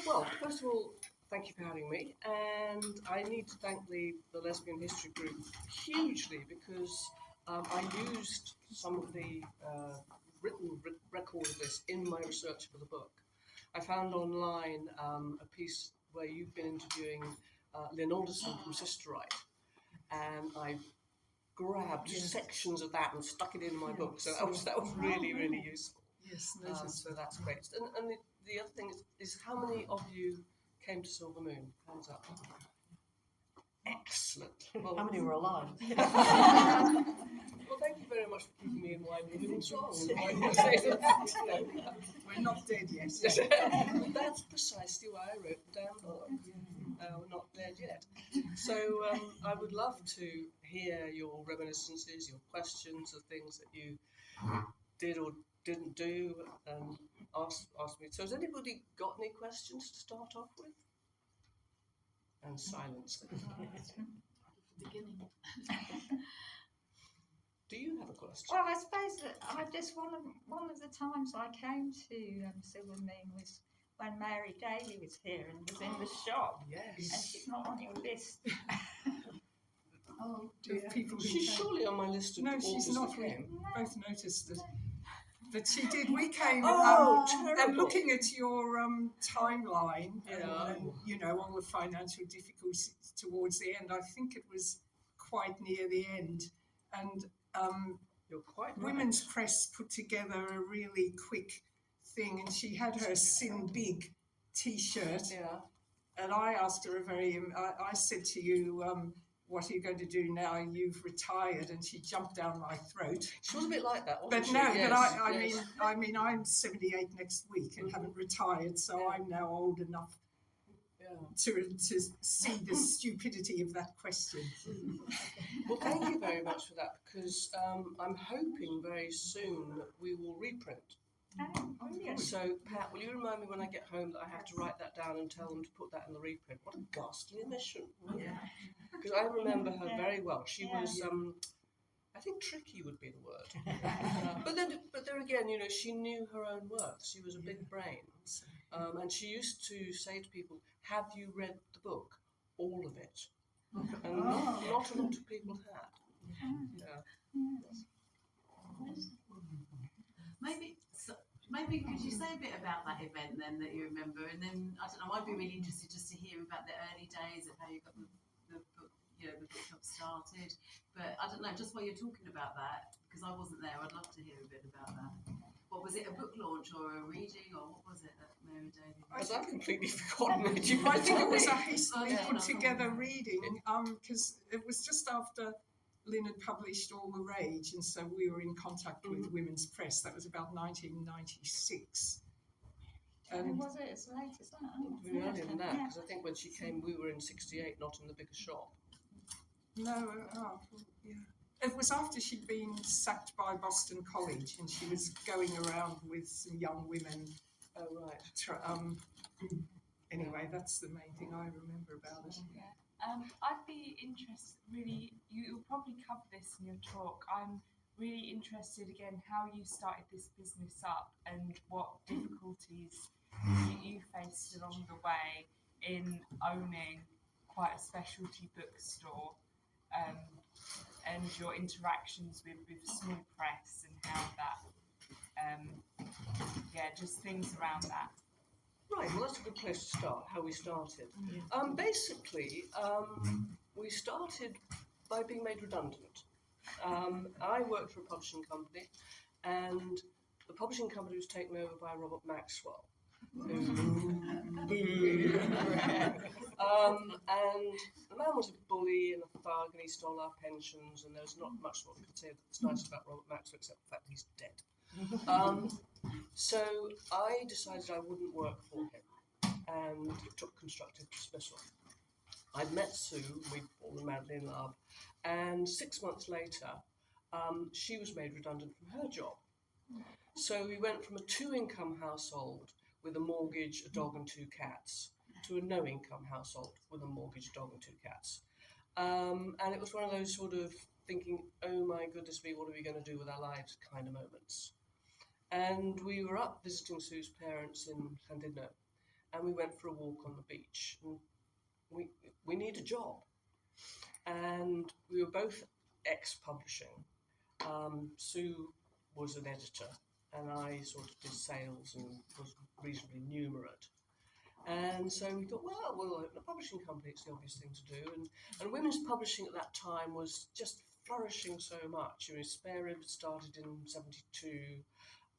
Well, first of all, thank you for having me, and I need to thank the Lesbian History Group hugely because I used some of the written record of this in my research for the book. I found online a piece where you've been interviewing Lynn Alderson from Sister Right, and I grabbed sections of that and stuck it in my book. So that was really, really useful. Yes, so that's great. And the other thing is how many of you came to Silver Moon? Hands up. Excellent. Well, How many were alive? well, thank you very much for keeping me in mind moving strong. We're not dead yet. That's precisely why I wrote the damn book. We're not dead yet. So I would love to hear your reminiscences, your questions, the things that you did or didn't do, and ask me. So has anybody got any questions to start off with? And silence. Beginning. Do you have a question? Well, I suppose that one of the times I came to Silver Moon was when Mary Daly was here and was in the shop, and Yes. she's not on your list. Oh, dear. People who She's came. surely on my list of No, authors she's not. that We came. both noticed that she did. We came Oh, and terrible. looking at your timeline Yeah. and all the financial difficulties towards the end. I think it was quite near the end, and You're quite right. Women's Press put together a really quick thing, and she had her Sin Big T-shirt, Yeah. and I asked her I said to you, what are you going to do now? You've retired, and she jumped down my throat. She was a bit like that, wasn't But she? no, Yes, but yes. I mean, I'm 78 next week and haven't retired, so I'm now old enough Yeah. to see the stupidity of that question. Well, thank you very much for that, because I'm hoping very soon that we will reprint. Oh, yes. So, Pat, will you remind me when I get home that I have to write that down and tell them to put that in the reprint? What a ghastly omission. Because I remember her very well. She was, I think tricky would be the word. But there again, she knew her own worth. She was a big brain. And she used to say to people, have you read the book? All of it. And not a lot of people had. Yeah. Maybe could you say a bit about that event then that you remember, and then I don't know, I'd be really interested just to hear about the early days of how you got the book, the book club started. But I don't know, just while you're talking about that, because I wasn't there, I'd love to hear a bit about that. What was it, a book launch or a reading, or what was it that Mary Daly? Because I've completely forgotten it. I think it was a hastily Yeah. put together reading, because it was just after Lynn had published All the Rage, and so we were in contact with Women's Press. That was about 1996. And was it as late as that? Even earlier than that, because I think when she came, we were in 68, not in the bigger shop. No, yeah. It was after she'd been sacked by Boston College, and she was going around with some young women. Oh, right. Anyway, that's the main thing I remember about it. Yeah. I'd be interested, really, you'll probably cover this in your talk. I'm really interested, again, how you started this business up and what difficulties you faced along the way in owning quite a specialty bookstore, and your interactions with small press and how that, just things around that. Right, well, that's a good place to start, how we started. Basically, we started by being made redundant. I worked for a publishing company, and the publishing company was taken over by Robert Maxwell. And the man was a bully and a thug, and he stole our pensions, and there's not much what we could say that's nice about Robert Maxwell, except the fact that he's dead. So I decided I wouldn't work for him, and took constructive dismissal. I'd met Sue, we'd fallen madly in love, and 6 months later, she was made redundant from her job. So we went from a 2-income household with a mortgage, a dog and 2 cats, to a no-income household with a mortgage, a dog and 2 cats. And it was one of those sort of thinking, oh my goodness me, what are we going to do with our lives kind of moments. And we were up visiting Sue's parents in Llandudno, and we went for a walk on the beach. And we need a job, and we were both ex-publishing. Sue was an editor, and I sort of did sales and was reasonably numerate. And so we thought, well, we'll open a publishing company, it's the obvious thing to do. And women's publishing at that time was just flourishing so much. Spare Rib started in 72,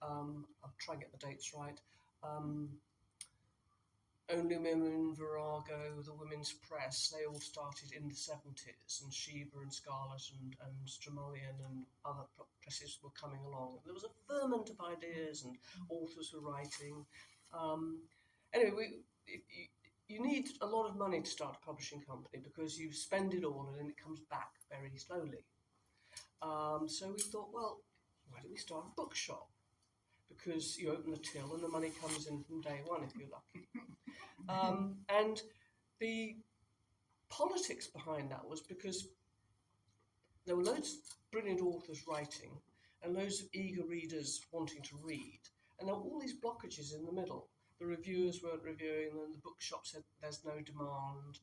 I'll try and get the dates right. Only Women, Virago, the Women's Press, they all started in the 70s, and Shiva and Scarlet and Stramullion and other presses were coming along. There was a ferment of ideas and authors were writing. Anyway, you need a lot of money to start a publishing company because you spend it all and then it comes back very slowly. So we thought, well, why don't we start a bookshop? Because you open the till and the money comes in from day one if you're lucky. And the politics behind that was because there were loads of brilliant authors writing and loads of eager readers wanting to read. And there were all these blockages in the middle. The reviewers weren't reviewing and the bookshop said there's no demand,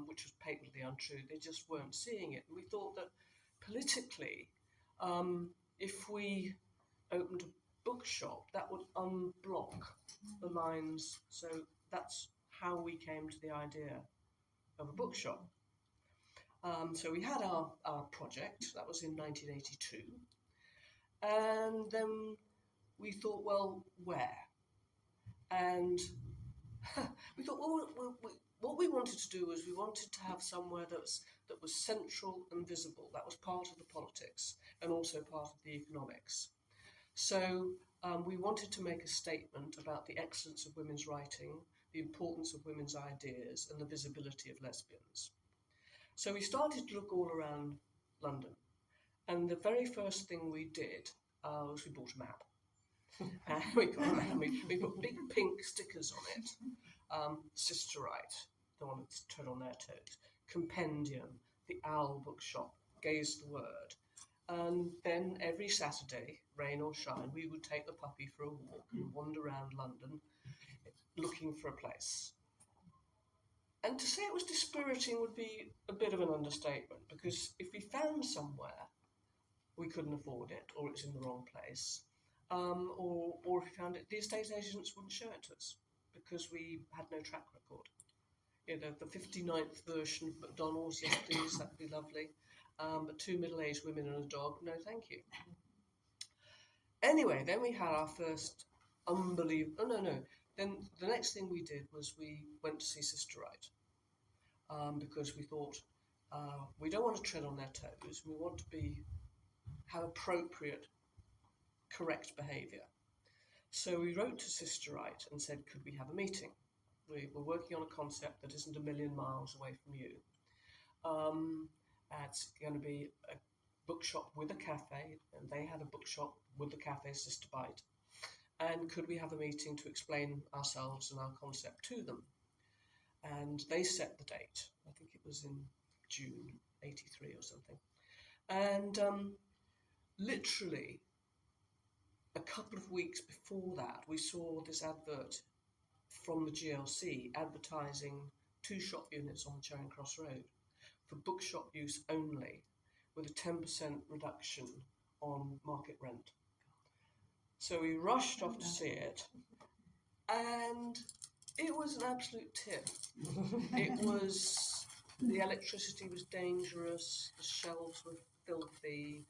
which was patently untrue. They just weren't seeing it. And we thought that politically, if we opened a bookshop, that would unblock the lines. So that's how we came to the idea of a bookshop. So we had our project, that was in 1982. And then we thought, well, where? And we thought, well, what we wanted to do was we wanted to have somewhere that was central and visible. That was part of the politics and also part of the economics. So we wanted to make a statement about the excellence of women's writing, the importance of women's ideas, and the visibility of lesbians. So we started to look all around London. And the very first thing we did was we bought a map. And we put big pink stickers on it. Sisterite, the one that's tread on their toes. Compendium, the Owl Bookshop, Gaze the Word. And then every Saturday, rain or shine, we would take the puppy for a walk and wander around London looking for a place. And to say it was dispiriting would be a bit of an understatement, because if we found somewhere we couldn't afford it, or it's in the wrong place, or if we found it, the estate agents wouldn't show it to us because we had no track record. You know, the 59th version of McDonald's, yes please, that'd be lovely. But 2 middle-aged women and a dog, no thank you. Anyway, then we had our first Then the next thing we did was we went to see Sisterite, because we thought we don't want to tread on their toes. We want to have appropriate, correct behaviour. So we wrote to Sisterite and said, could we have a meeting? We were working on a concept that isn't a million miles away from you. It's going to be a bookshop with a cafe, and they had a bookshop with the cafe Sister Bite. And could we have a meeting to explain ourselves and our concept to them? And they set the date. I think it was in June 83 or something. And literally a couple of weeks before that, we saw this advert from the GLC advertising 2 shop units on Charing Cross Road for bookshop use only, with a 10% reduction on market rent. So we rushed off to see it, and it was an absolute tip. The electricity was dangerous, the shelves were filthy,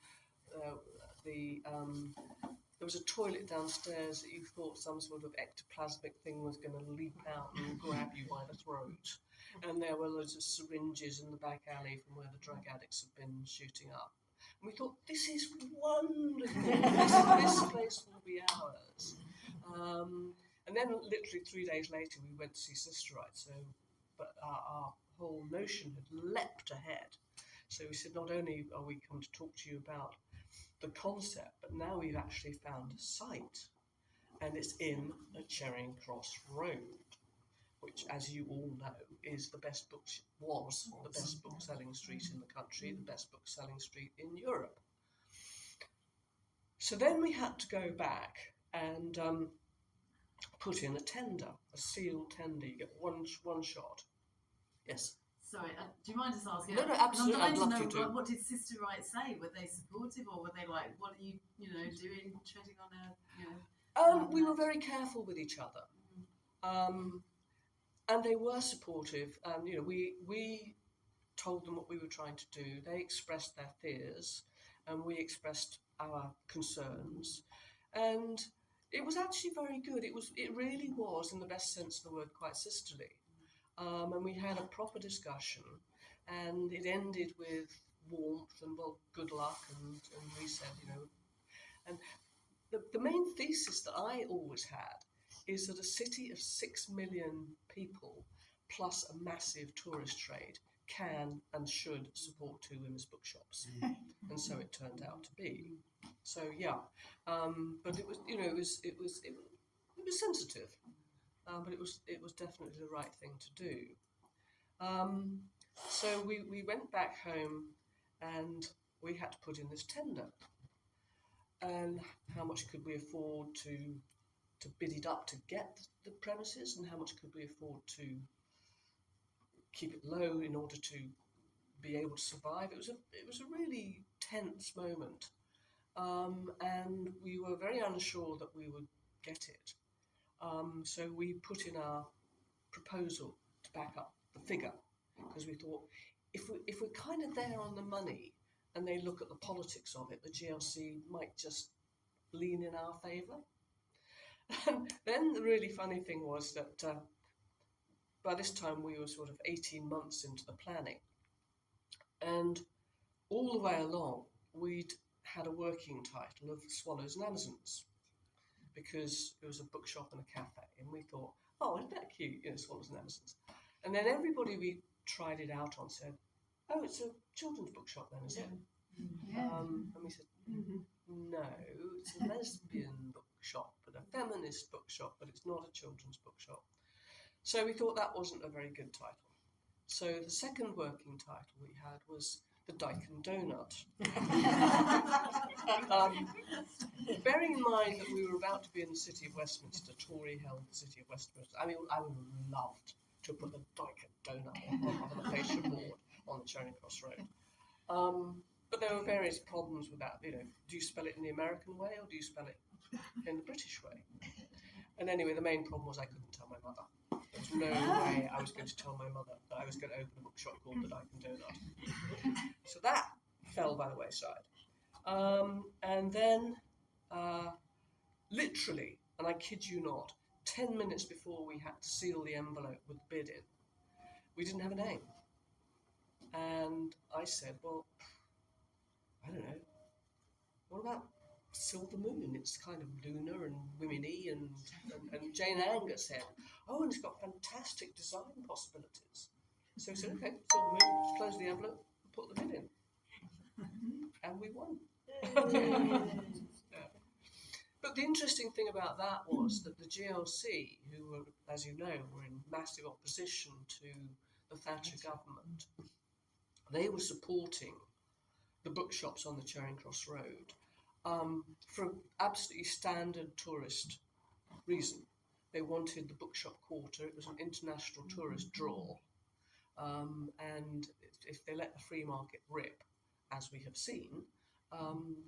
there was a toilet downstairs that you thought some sort of ectoplasmic thing was going to leap out and grab you by the throat. And there were loads of syringes in the back alley from where the drug addicts had been shooting up. And we thought, this is wonderful, this place will be ours. And then literally 3 days later we went to see Sisterite, but our whole notion had leapt ahead. So we said, not only are we come to talk to you about the concept, but now we've actually found a site, and it's in Charing Cross Road, which, as you all know, was the best book-selling street in the country, the best book-selling street in Europe. So then we had to go back and put in a tender, a sealed tender. You get one shot. Yes. Sorry, do you mind just asking? No, absolutely. I'm I'd dying love to you know to. what did Sister Right say? Were they supportive, or were they like, "What are you, doing, treading on a, We were very careful with each other, and they were supportive. We told them what we were trying to do. They expressed their fears, and we expressed our concerns, and it was actually very good. It really was, in the best sense of the word, quite sisterly. And we had a proper discussion, and it ended with warmth and, well, good luck, and we said, and the main thesis that I always had is that a city of 6 million people plus a massive tourist trade can and should support 2 women's bookshops, and so it turned out to be. So yeah, but it was, it was sensitive. But it was definitely the right thing to do. So we went back home, and we had to put in this tender. And how much could we afford to bid it up to get the premises, and how much could we afford to keep it low in order to be able to survive? It was a really tense moment, and we were very unsure that we would get it. So we put in our proposal to back up the figure, because we thought if we're kind of there on the money and they look at the politics of it, the GLC might just lean in our favour. And then the really funny thing was that by this time we were sort of 18 months into the planning, and all the way along we'd had a working title of Swallows and Amazons, because it was a bookshop and a cafe, and we thought, oh, isn't that cute, Swallows and Amazons. And then everybody we tried it out on said, oh, it's a children's bookshop then, is it? And we said, no, it's a lesbian bookshop and a feminist bookshop, but it's not a children's bookshop. So we thought that wasn't a very good title. So the second working title we had was The Dyke and Donut. Bearing in mind that we were about to be in the city of Westminster, Tory-held city of Westminster, I mean, I would have loved to put the Dyke and Donut on the fascia board on the Charing Cross Road. But there were various problems with that. Do you spell it in the American way, or do you spell it in the British way? And anyway, the main problem was I couldn't tell my mother. There was no way I was going to tell my mother that I was going to open a bookshop called The Dyke and Donut. So that fell by the wayside. And then, literally, and I kid you not, 10 minutes before we had to seal the envelope with the bid in, we didn't have a name. And I said, well, I don't know, what about Silver Moon? It's kind of lunar and women-y, and Jane Anger said, oh, and it's got fantastic design possibilities. So we said, okay, Silver Moon, let's close the envelope and put the bid in. And we won. Yeah. But the interesting thing about that was that the GLC, who were, as you know, were in massive opposition to the Thatcher government, they were supporting the bookshops on the Charing Cross Road for an absolutely standard tourist reason. They wanted the bookshop quarter. It was an international tourist draw, and if they let the free market rip, as we have seen,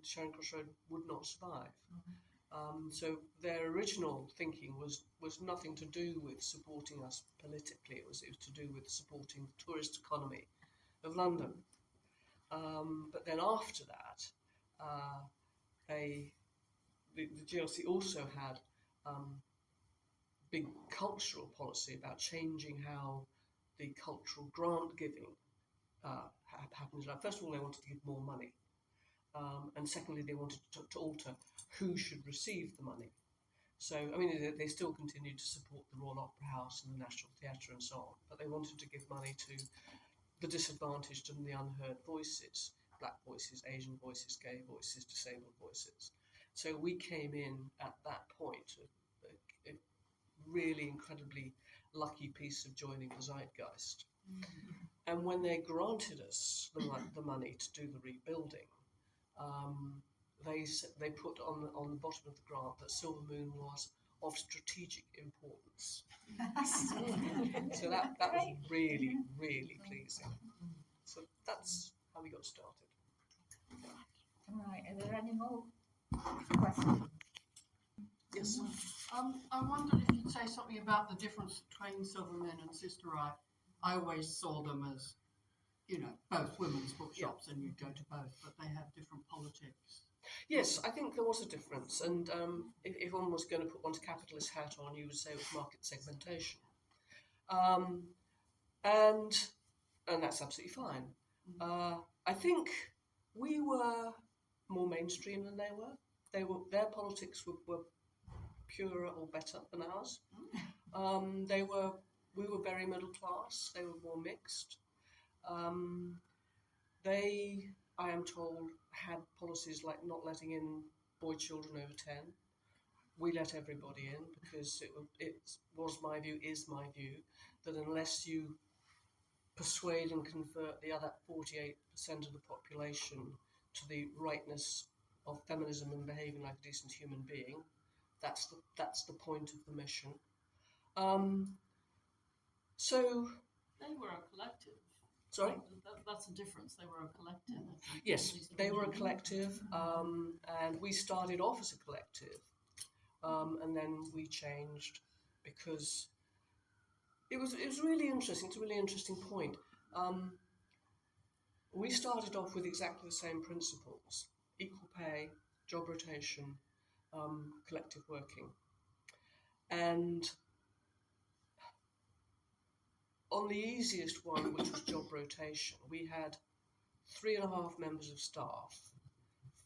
Charing Cross Road would not survive. So their original thinking was nothing to do with supporting us politically. It was to do with supporting the tourist economy of London. But then after that, the GLC also had big cultural policy about changing how the cultural grant giving happens. First of all, they wanted to give more money. And secondly, they wanted to alter who should receive the money. So, I mean, they still continued to support the Royal Opera House and the National Theatre and so on, but they wanted to give money to the disadvantaged and the unheard voices, black voices, Asian voices, gay voices, disabled voices. So we came in at that point, a really incredibly lucky piece of joining the zeitgeist. And when they granted us the money to do the rebuilding, they put on the bottom of the grant that Silver Moon was of strategic importance. So that was really, really pleasing. So that's how we got started. Right, are there any more questions? Yes. I wondered if you'd say something about the difference between Silvermen and Sister Eye. I always saw them as, you know, both women's bookshops, and you'd go to both, but they have different politics. Yes, I think there was a difference, and if one was going to put one's capitalist hat on, you would say it was market segmentation, and that's absolutely fine. I think we were more mainstream than they were. Their politics were purer or better than ours. We were very middle class. They were more mixed. They, I am told, had policies like not letting in boy children over 10. We let everybody in because it was my view, is my view, that unless you persuade and convert the other 48% of the population to the rightness of feminism and behaving like a decent human being, that's the point of the mission. So They were a collective. sorry. That's the difference. They were a collective. I think. Yes, they were a collective, and we started off as a collective, and then we changed because it was really interesting. It's a really interesting point. We started off with exactly the same principles: equal pay, job rotation, collective working, and on the easiest one, which was job rotation, we had 3.5 members of staff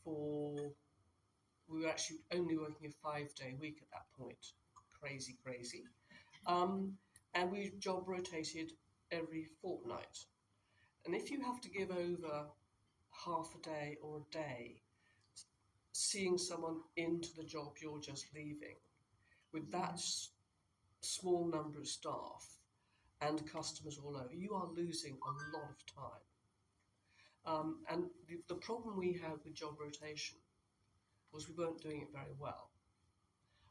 we were actually only working a 5-day week at that point. Crazy. And we job rotated every fortnight. And if you have to give over half a day or a day seeing someone into the job you're just leaving, with that small number of staff and customers all over, you are losing a lot of time. And the problem we had with job rotation was we weren't doing it very well.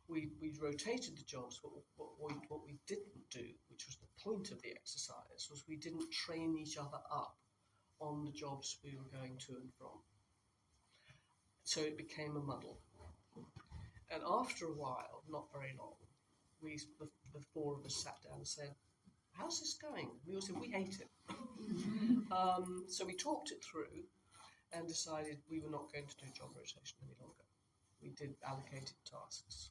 We rotated the jobs, but what we didn't do, which was the point of the exercise, was we didn't train each other up on the jobs we were going to and from. So it became a muddle. And after a while, not very long, the 4 of us sat down and said, how's this going? We all said, we hate it. So we talked it through and decided we were not going to do job rotation any longer. We did allocated tasks.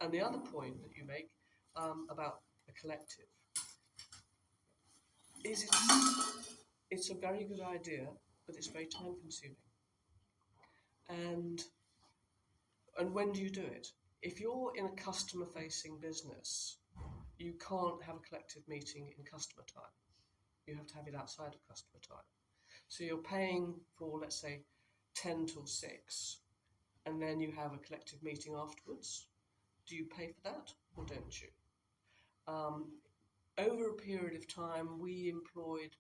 And the other point that you make about a collective is it's a very good idea, but it's very time consuming. And when do you do it? If you're in a customer facing business, you can't have a collective meeting in customer time. You have to have it outside of customer time. So you're paying for, let's say, 10 till 6, and then you have a collective meeting afterwards. Do you pay for that or don't you? Over a period of time, we employed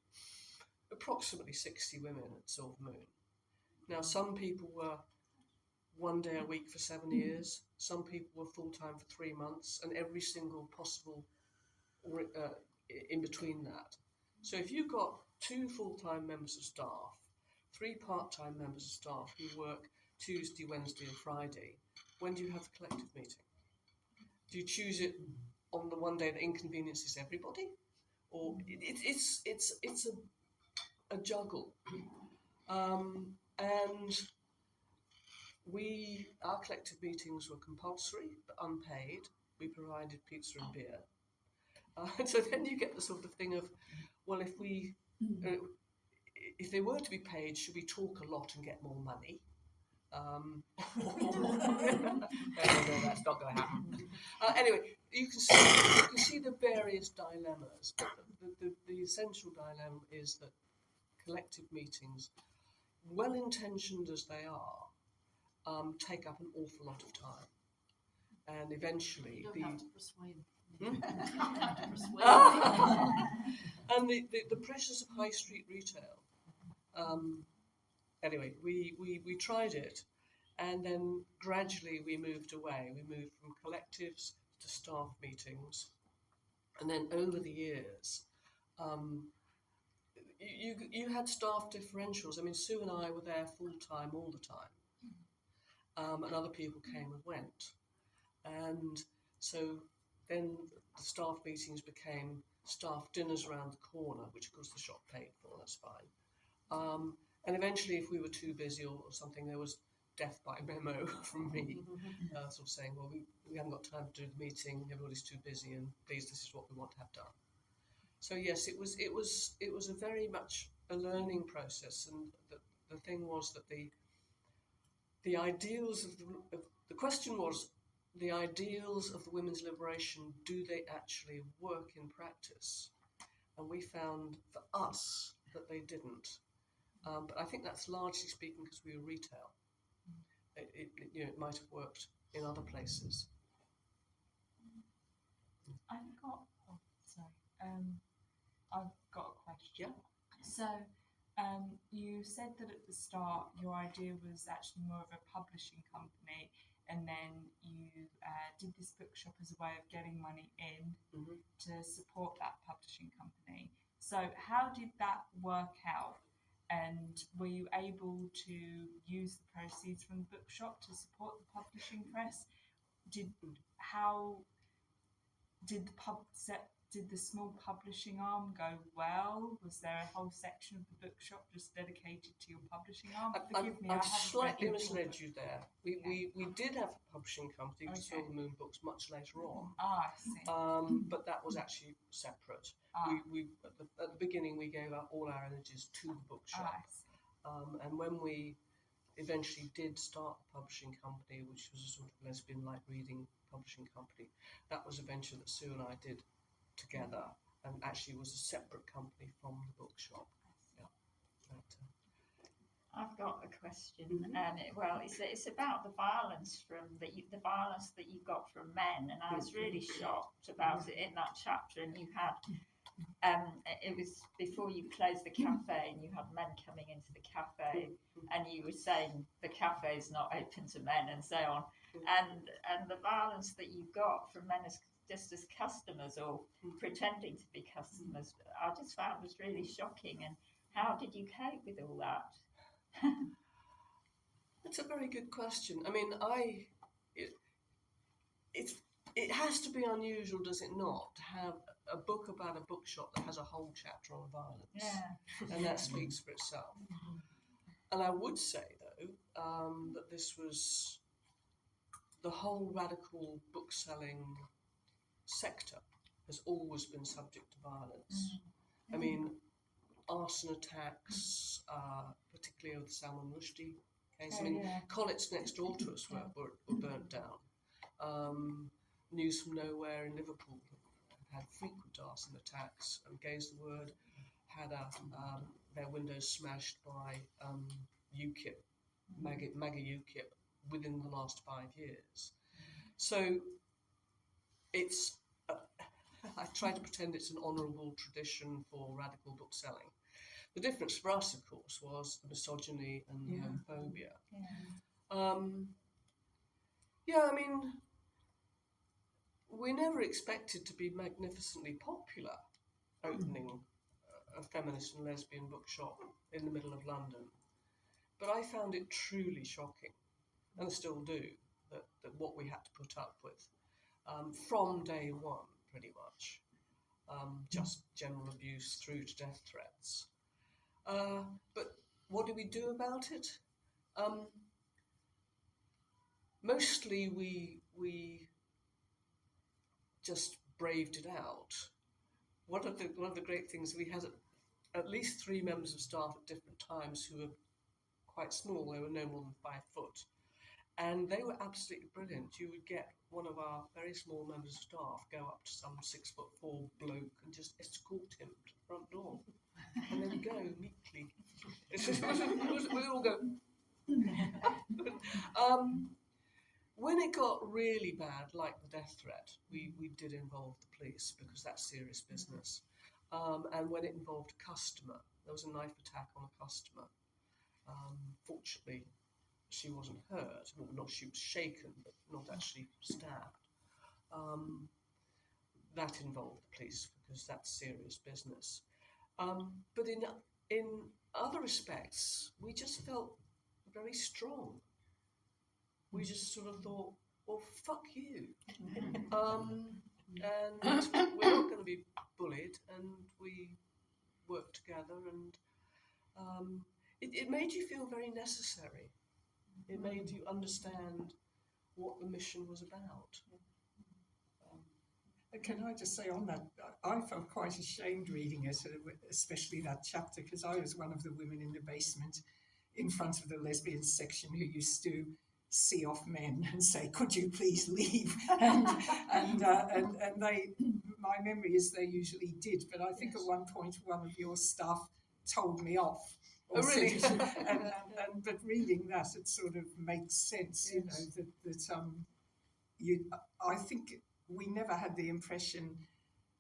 approximately 60 women at Silver Moon. Now, some people were 1 day a week for 7 years. Some people were full-time for 3 months, and every single possible in between that. So if you've got 2 full-time members of staff, 3 part-time members of staff who work Tuesday, Wednesday and Friday, when do you have the collective meeting? Do you choose it on the one day that inconveniences everybody? Or it's a juggle. And our collective meetings were compulsory but unpaid. We provided pizza and beer. So then you get the sort of thing of, well, if they were to be paid, should we talk a lot and get more money? No, that's not going to happen. Anyway, you can see the various dilemmas, but the essential dilemma is that collective meetings, well-intentioned as they are, take up an awful lot of time, and eventually You don't have to persuade them. Hmm? You don't have to persuade them. And the pressures of high street retail. Anyway, we tried it, And then gradually we moved away. We moved from collectives to staff meetings. And then over the years, you had staff differentials. I mean, Sue and I were there full time all the time. And other people came and went. And so then the staff meetings became staff dinners around the corner, which of course the shop paid for, that's fine. And eventually, if we were too busy or something, there was death by memo from me, sort of saying, well, we haven't got time to do the meeting, everybody's too busy, and please, this is what we want to have done. So yes, it was a very much a learning process, and the thing was that the ideals of the question was, the ideals of the women's liberation, do they actually work in practice? And we found for us that they didn't. But I think that's largely speaking because we were retail. It might have worked in other places. I've got a question. Yeah. So, you said that at the start your idea was actually more of a publishing company, and then you did this bookshop as a way of getting money in to support that publishing company. So, how did that work out? And were you able to use the proceeds from the bookshop to support the publishing press? Did the small publishing arm go well? Was there a whole section of the bookshop just dedicated to your publishing arm? Forgive me, I I've haven't slightly read the book. misled you there. We did have a publishing company, Okay. Silver Moon Books, much later on. Ah, I see. But that was actually separate. Ah. We at the beginning we gave up all our energies to the bookshop, I see. and when we eventually did start the publishing company, which was a sort of lesbian-like reading publishing company, that was a venture that Sue and I did together, and actually was a separate company from the bookshop. Yeah. But, I've got a question, and it's about the violence the violence that you got from men, and I was really shocked about it in that chapter. And you had, it was before you closed the cafe, and you had men coming into the cafe, and you were saying the cafe is not open to men, and so on, and the violence that you got from men just as customers or pretending to be customers, I just found was really shocking. And how did you cope with all that? That's a very good question. I mean, it has to be unusual, does it not, to have a book about a bookshop that has a whole chapter on violence, Yeah. and that speaks for itself. And I would say, though, that this was the whole radical bookselling sector has always been subject to violence. I mean, arson attacks, particularly over the Salman Rushdie case. I mean, Collett's next door to us were burnt down. News from Nowhere in Liverpool had frequent arson attacks, and Gaze the Word had their windows smashed by UKIP, MAGA UKIP, within the last 5 years. So it's I try to pretend it's an honourable tradition for radical bookselling. The difference for us, of course, was the misogyny and the homophobia. I mean, we never expected to be magnificently popular opening a feminist and lesbian bookshop in the middle of London. But I found it truly shocking, and still do, that what we had to put up with from day one, pretty much. Just general abuse through to death threats. But what do we do about it? Mostly we just braved it out. One of the great things, we had at least 3 members of staff at different times who were quite small. They were no more than 5 foot. And they were absolutely brilliant. You would get one of our very small members of staff go up to some 6'4" bloke and just escort him to the front door. And then go meekly. We all go. When it got really bad, like the death threat, we did involve the police because that's serious business. And when it involved a customer, there was a knife attack on a customer. Fortunately, she wasn't hurt. Well, not she was shaken, but not actually stabbed. That involved the police because that's serious business. But in other respects, we just felt very strong. We just sort of thought, well, fuck you. And we're not going to be bullied, and we worked together, and it made you feel very necessary. It made you understand what the mission was about. Can I just say on that, I felt quite ashamed reading it, especially that chapter, because I was one of the women in the basement in front of the lesbian section who used to see off men and say, "Could you please leave?" And they, my memory is they usually did, but I think at one point one of your staff told me off. Oh, really? But reading that, it sort of makes sense, you know, that I think we never had the impression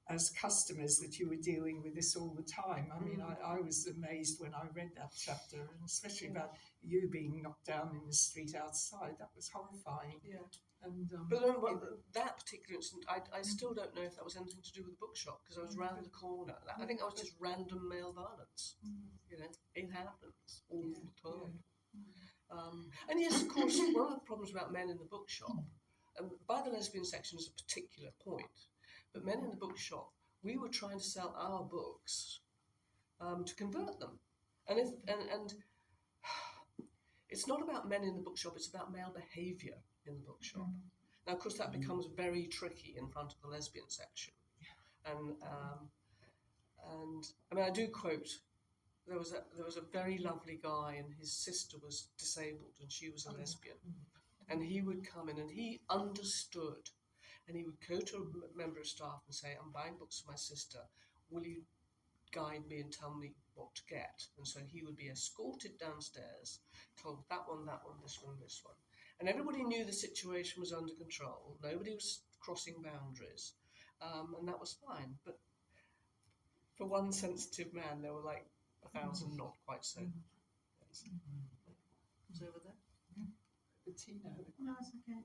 as customers that you were dealing with this all the time. I mean, I was amazed when I read that chapter, and especially about you being knocked down in the street outside. That was horrifying. Yeah. And But that particular incident, I still don't know if that was anything to do with the bookshop, because I was round the corner. I think that was just random male violence. You know, it happens all the time. And yes, of course, one of the problems about men in the bookshop, and by the lesbian section is a particular point, but men in the bookshop, we were trying to sell our books to convert them. And it's not about men in the bookshop, it's about male behaviour in the bookshop. Now, of course, that becomes very tricky in front of the lesbian section. And I mean, I do quote, there was a very lovely guy, and his sister was disabled, and she was a lesbian. And he would come in, and he understood, and he would go to a member of staff and say, "I'm buying books for my sister. Will you guide me and tell me what to get?" And so he would be escorted downstairs, told that one, this one, this one. And everybody knew the situation was under control. Nobody was crossing boundaries. And that was fine. But for one sensitive man, there were like 1,000 not quite so. Yes. It's over there. Bettina. No, it's okay.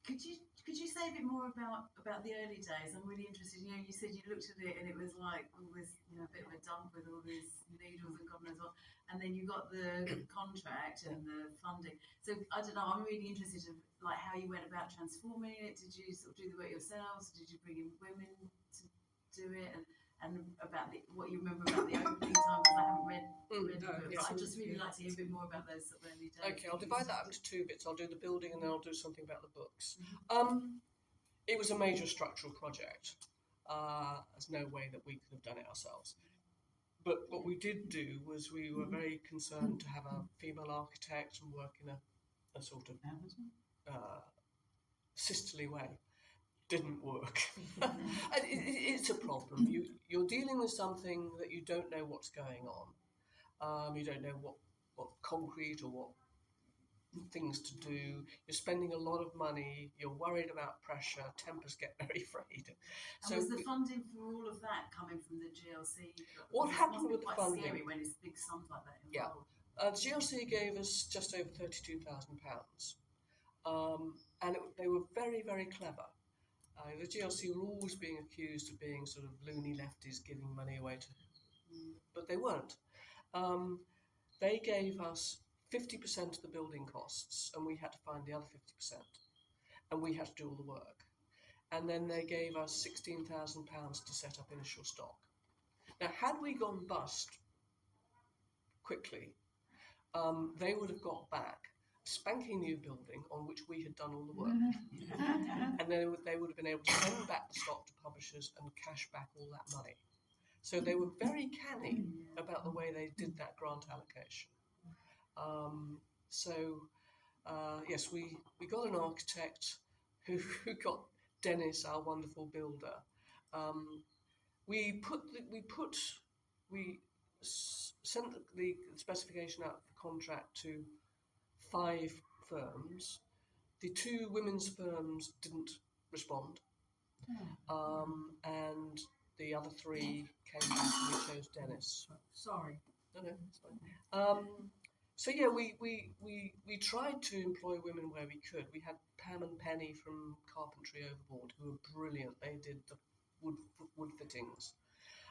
Could you say a bit more about the early days? I'm really interested. You know, you said you looked at it and it was like all this, you know, a bit of a dump with all these needles and God knows what. And then you got the contract and the funding. So I don't know. I'm really interested in like how you went about transforming it. Did you sort of do the work yourselves? Did you bring in women to do it? And about what you remember about the opening time, because I haven't read the book, but I'd just really like to hear a bit more about those sort of early days. Okay, I'll divide that up into two bits. I'll do the building and then I'll do something about the books. It was a major structural project. There's no way that we could have done it ourselves. But what we did do was we were very concerned to have a female architect and work in a sort of sisterly way. Didn't work. It's a problem. You're dealing with something that you don't know what's going on. You don't know what concrete or what things to do. You're spending a lot of money. You're worried about pressure. Tempers get very frayed. And was the funding for all of that coming from the GLC? What happened with the quite funding? Scary when it's big sums like that involved. Yeah, the GLC gave us just over £32,000, and they were very, very clever. The GLC were always being accused of being sort of loony lefties giving money away to, but they weren't. They gave us 50% of the building costs, and we had to find the other 50%, and we had to do all the work. And then they gave us £16,000 to set up initial stock. Now, had we gone bust quickly, they would have got back spanking new building on which we had done all the work. And then they would have been able to send back the stock to publishers and cash back all that money. So they were very canny about the way they did that grant allocation. Yes, we got an architect who got Dennis, our wonderful builder. We sent the specification out for contract to 5 firms. The 2 women's firms didn't respond, and the other 3 came back and we chose Dennis. Sorry, No, it's fine. So yeah, we tried to employ women where we could. We had Pam and Penny from Carpentry Overboard, who were brilliant. They did the wood fittings.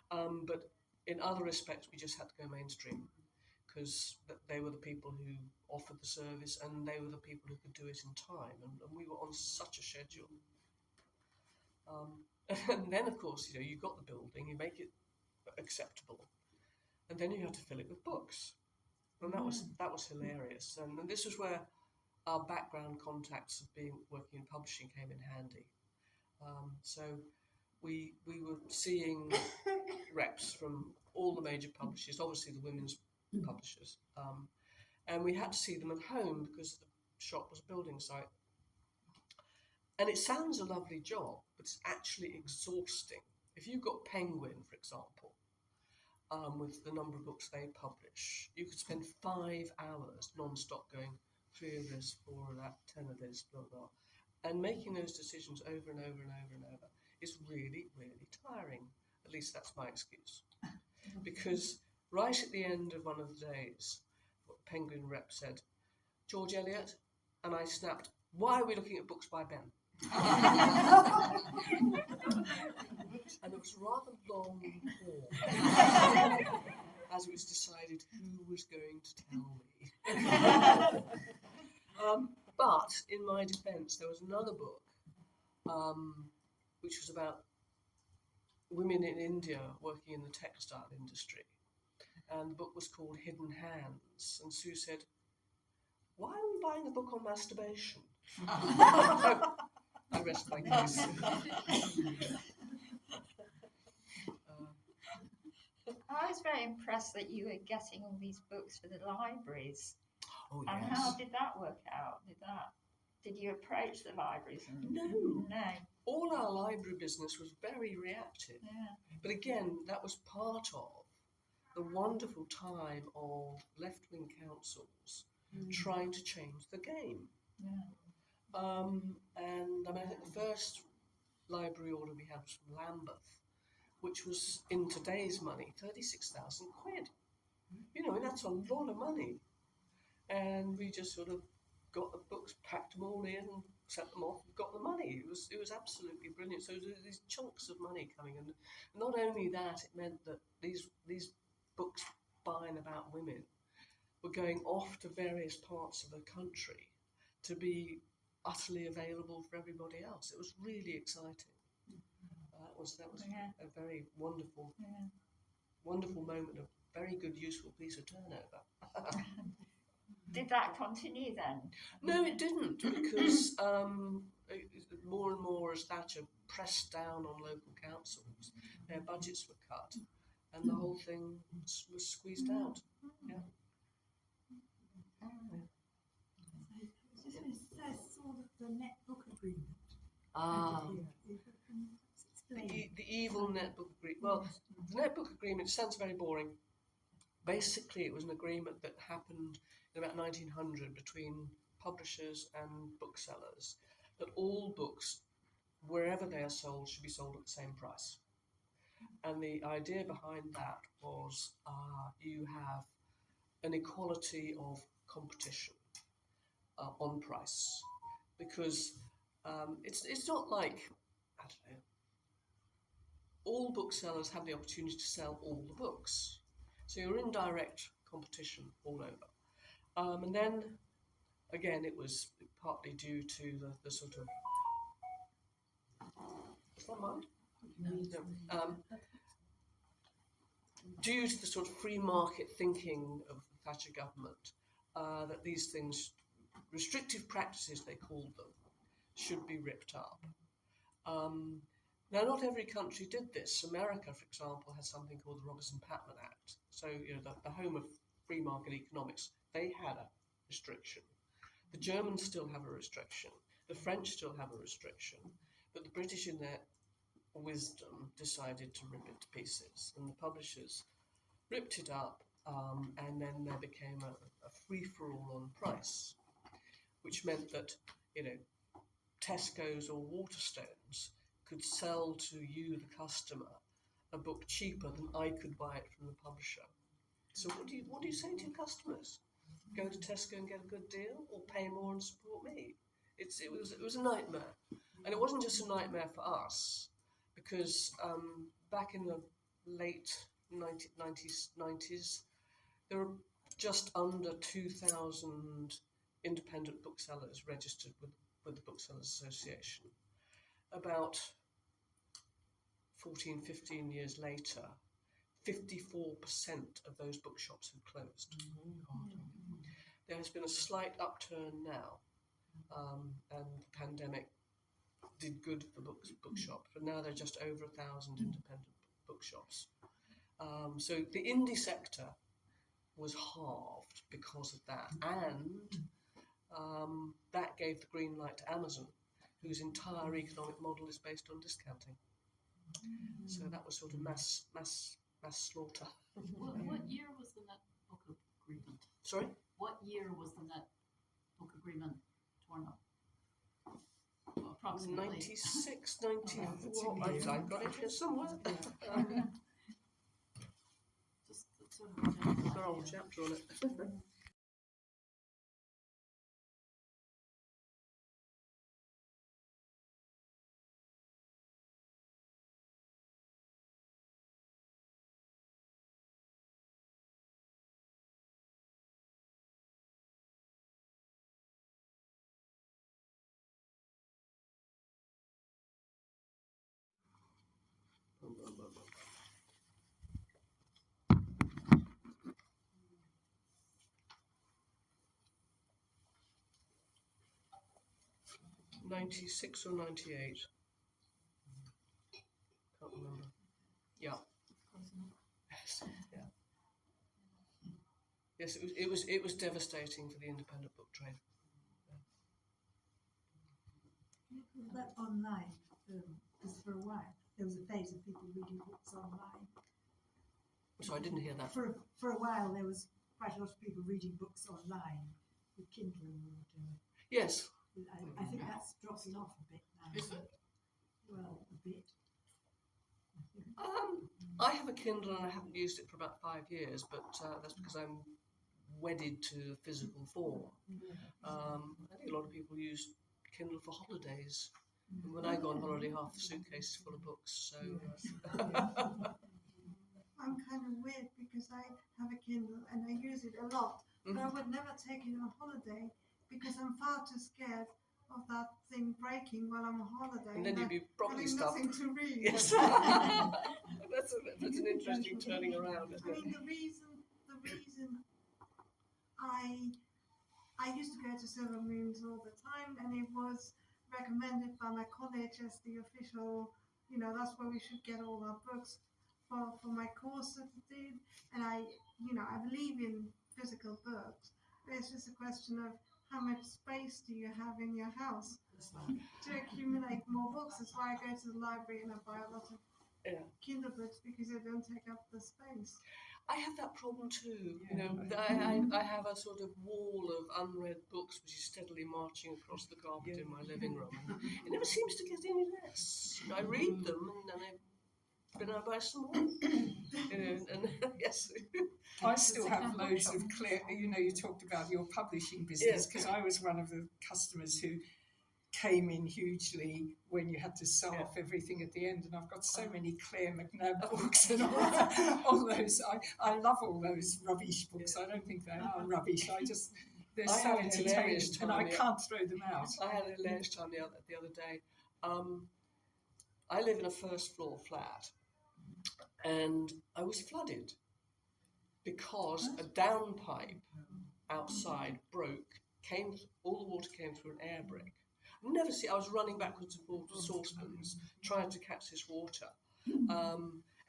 But in other respects, we just had to go mainstream because they were the people who offered the service and they were the people who could do it in time. And we were on such a schedule. And then, of course, you've got the building, you make it acceptable, and then you have to fill it with books. And that was hilarious. And this was where our background contacts of working in publishing came in handy. So we were seeing reps from all the major publishers, obviously the women's publishers, and we had to see them at home because the shop was a building site. And it sounds a lovely job, but it's actually exhausting. If you've got Penguin, for example, with the number of books they publish, you could spend 5 hours non-stop going 3 of this, 4 of that, 10 of this, blah, blah. And making those decisions over and over and over and over is really, really tiring. At least that's my excuse. Because right at the end of one of the days, Penguin rep said, "George Eliot," and I snapped, "Why are we looking at books by Ben?" And there was a rather long pause as it was decided who was going to tell me. But in my defence, there was another book which was about women in India working in the textile industry. And the book was called Hidden Hands. And Sue said, "Why are we buying a book on masturbation?" I rest my case. I was very impressed that you were getting all these books for the libraries. Oh, And yes. how did that work out? Did you approach the libraries? No. No. All our library business was very reactive. Yeah. But again, that was part of the wonderful time of left-wing councils trying to change the game. Yeah. And I mean, I think the first library order we had was from Lambeth, which was in today's money, 36,000 quid. And that's a lot of money. And we just sort of got the books, packed them all in, sent them off, got the money. It was absolutely brilliant. So there were these chunks of money coming in. Not only that, it meant that these books by and about women were going off to various parts of the country to be utterly available for everybody else. It was really exciting. That was a very wonderful moment, a very good, useful piece of turnover. Did that continue then? No, it didn't, because more and more as Thatcher pressed down on local councils, their budgets were cut, and the whole thing was squeezed out. Yeah. Sort of the netbook agreement. The evil netbook agreement. Well, the netbook agreement sounds very boring. Basically, it was an agreement that happened in about 1900 between publishers and booksellers, that all books, wherever they are sold, should be sold at the same price. And the idea behind that was you have an equality of competition on price, because it's not like, I don't know, all booksellers have the opportunity to sell all the books. So you're in direct competition all over. And then, again, it was partly due to the sort of... Is that mine? No. Due to the sort of free market thinking of the Thatcher government, that these things, restrictive practices they called them, should be ripped up. Now, not every country did this. America, for example, has something called the Robertson-Patman Act. So, the home of free market economics, they had a restriction. The Germans still have a restriction. The French still have a restriction. But the British, in their wisdom, decided to rip it to pieces. And the publishers ripped it up, and then there became a free-for-all on price, which meant that, Tesco's or Waterstones could sell to you, the customer, a book cheaper than I could buy it from the publisher. So what do you say to your customers? Go to Tesco and get a good deal, or pay more and support me? It was a nightmare, and it wasn't just a nightmare for us, because back in the late 90s, there were just under 2,000 independent booksellers registered with the Booksellers Association. About 14, 15 years later, 54% of those bookshops have closed. There has been a slight upturn now, and the pandemic did good for bookshops, but now there are just over 1,000 independent bookshops. So the indie sector was halved because of that, and that gave the green light to Amazon, whose entire economic model is based on discounting. So that was sort of mass slaughter. What year was the net book agreement? Sorry? What year was the net book agreement torn up? Well, approximately. 96, 94. That's I've got it here somewhere. Just sort of a general Got a whole idea. chapter on it. Bum, bum, bum, bum. 96 or 98. Can't remember. Yeah. Yes. Yeah. Yes, it was devastating for the independent book trade. Was that online? Because for a while there was a phase of people reading books online. So I didn't hear that. For a while there was quite a lot of people reading books online with Kindle and whatever. Yes. I think that's dropping off a bit now. Is it? Well, a bit. I have a Kindle and I haven't used it for about 5 years, but that's because I'm wedded to physical form. I think a lot of people use Kindle for holidays. And when I go on holiday, half the suitcase is full of books. So I'm kind of weird because I have a Kindle and I use it a lot, but I would never take it on holiday because I'm far too scared of that thing breaking while I'm on holiday. and then you'd be properly having stuffed. nothing to read. Yes. that's an interesting turning around, isn't I it? mean, the reason I used to go to Silver Moons all the time, and it was recommended by my college as the official, that's where we should get all our books for my course that I did. And I believe in physical books. But it's just a question of how much space do you have in your house to accumulate more books. That's why I go to the library and I buy a lot of Yeah. Kindle books because they don't take up the space. I have that problem too. Yeah. I have a sort of wall of unread books which is steadily marching across the carpet in my living room. It never seems to get any less. I read them and then I buy some more. And yes. I still have loads of clear. You talked about your publishing business, Yes. because I was one of the customers who came in hugely when you had to sell off everything at the end, and I've got so many Claire McNabb books and all those. I love all those rubbish books. I don't think they are rubbish. They're I so had a hilarious entertaining, and I time, yeah. can't throw them out. I had a hilarious time the other day. I live in a first floor flat, and I was flooded because a downpipe outside broke. All the water came through an air brake. I was running backwards and forwards with saucepans trying to catch this water.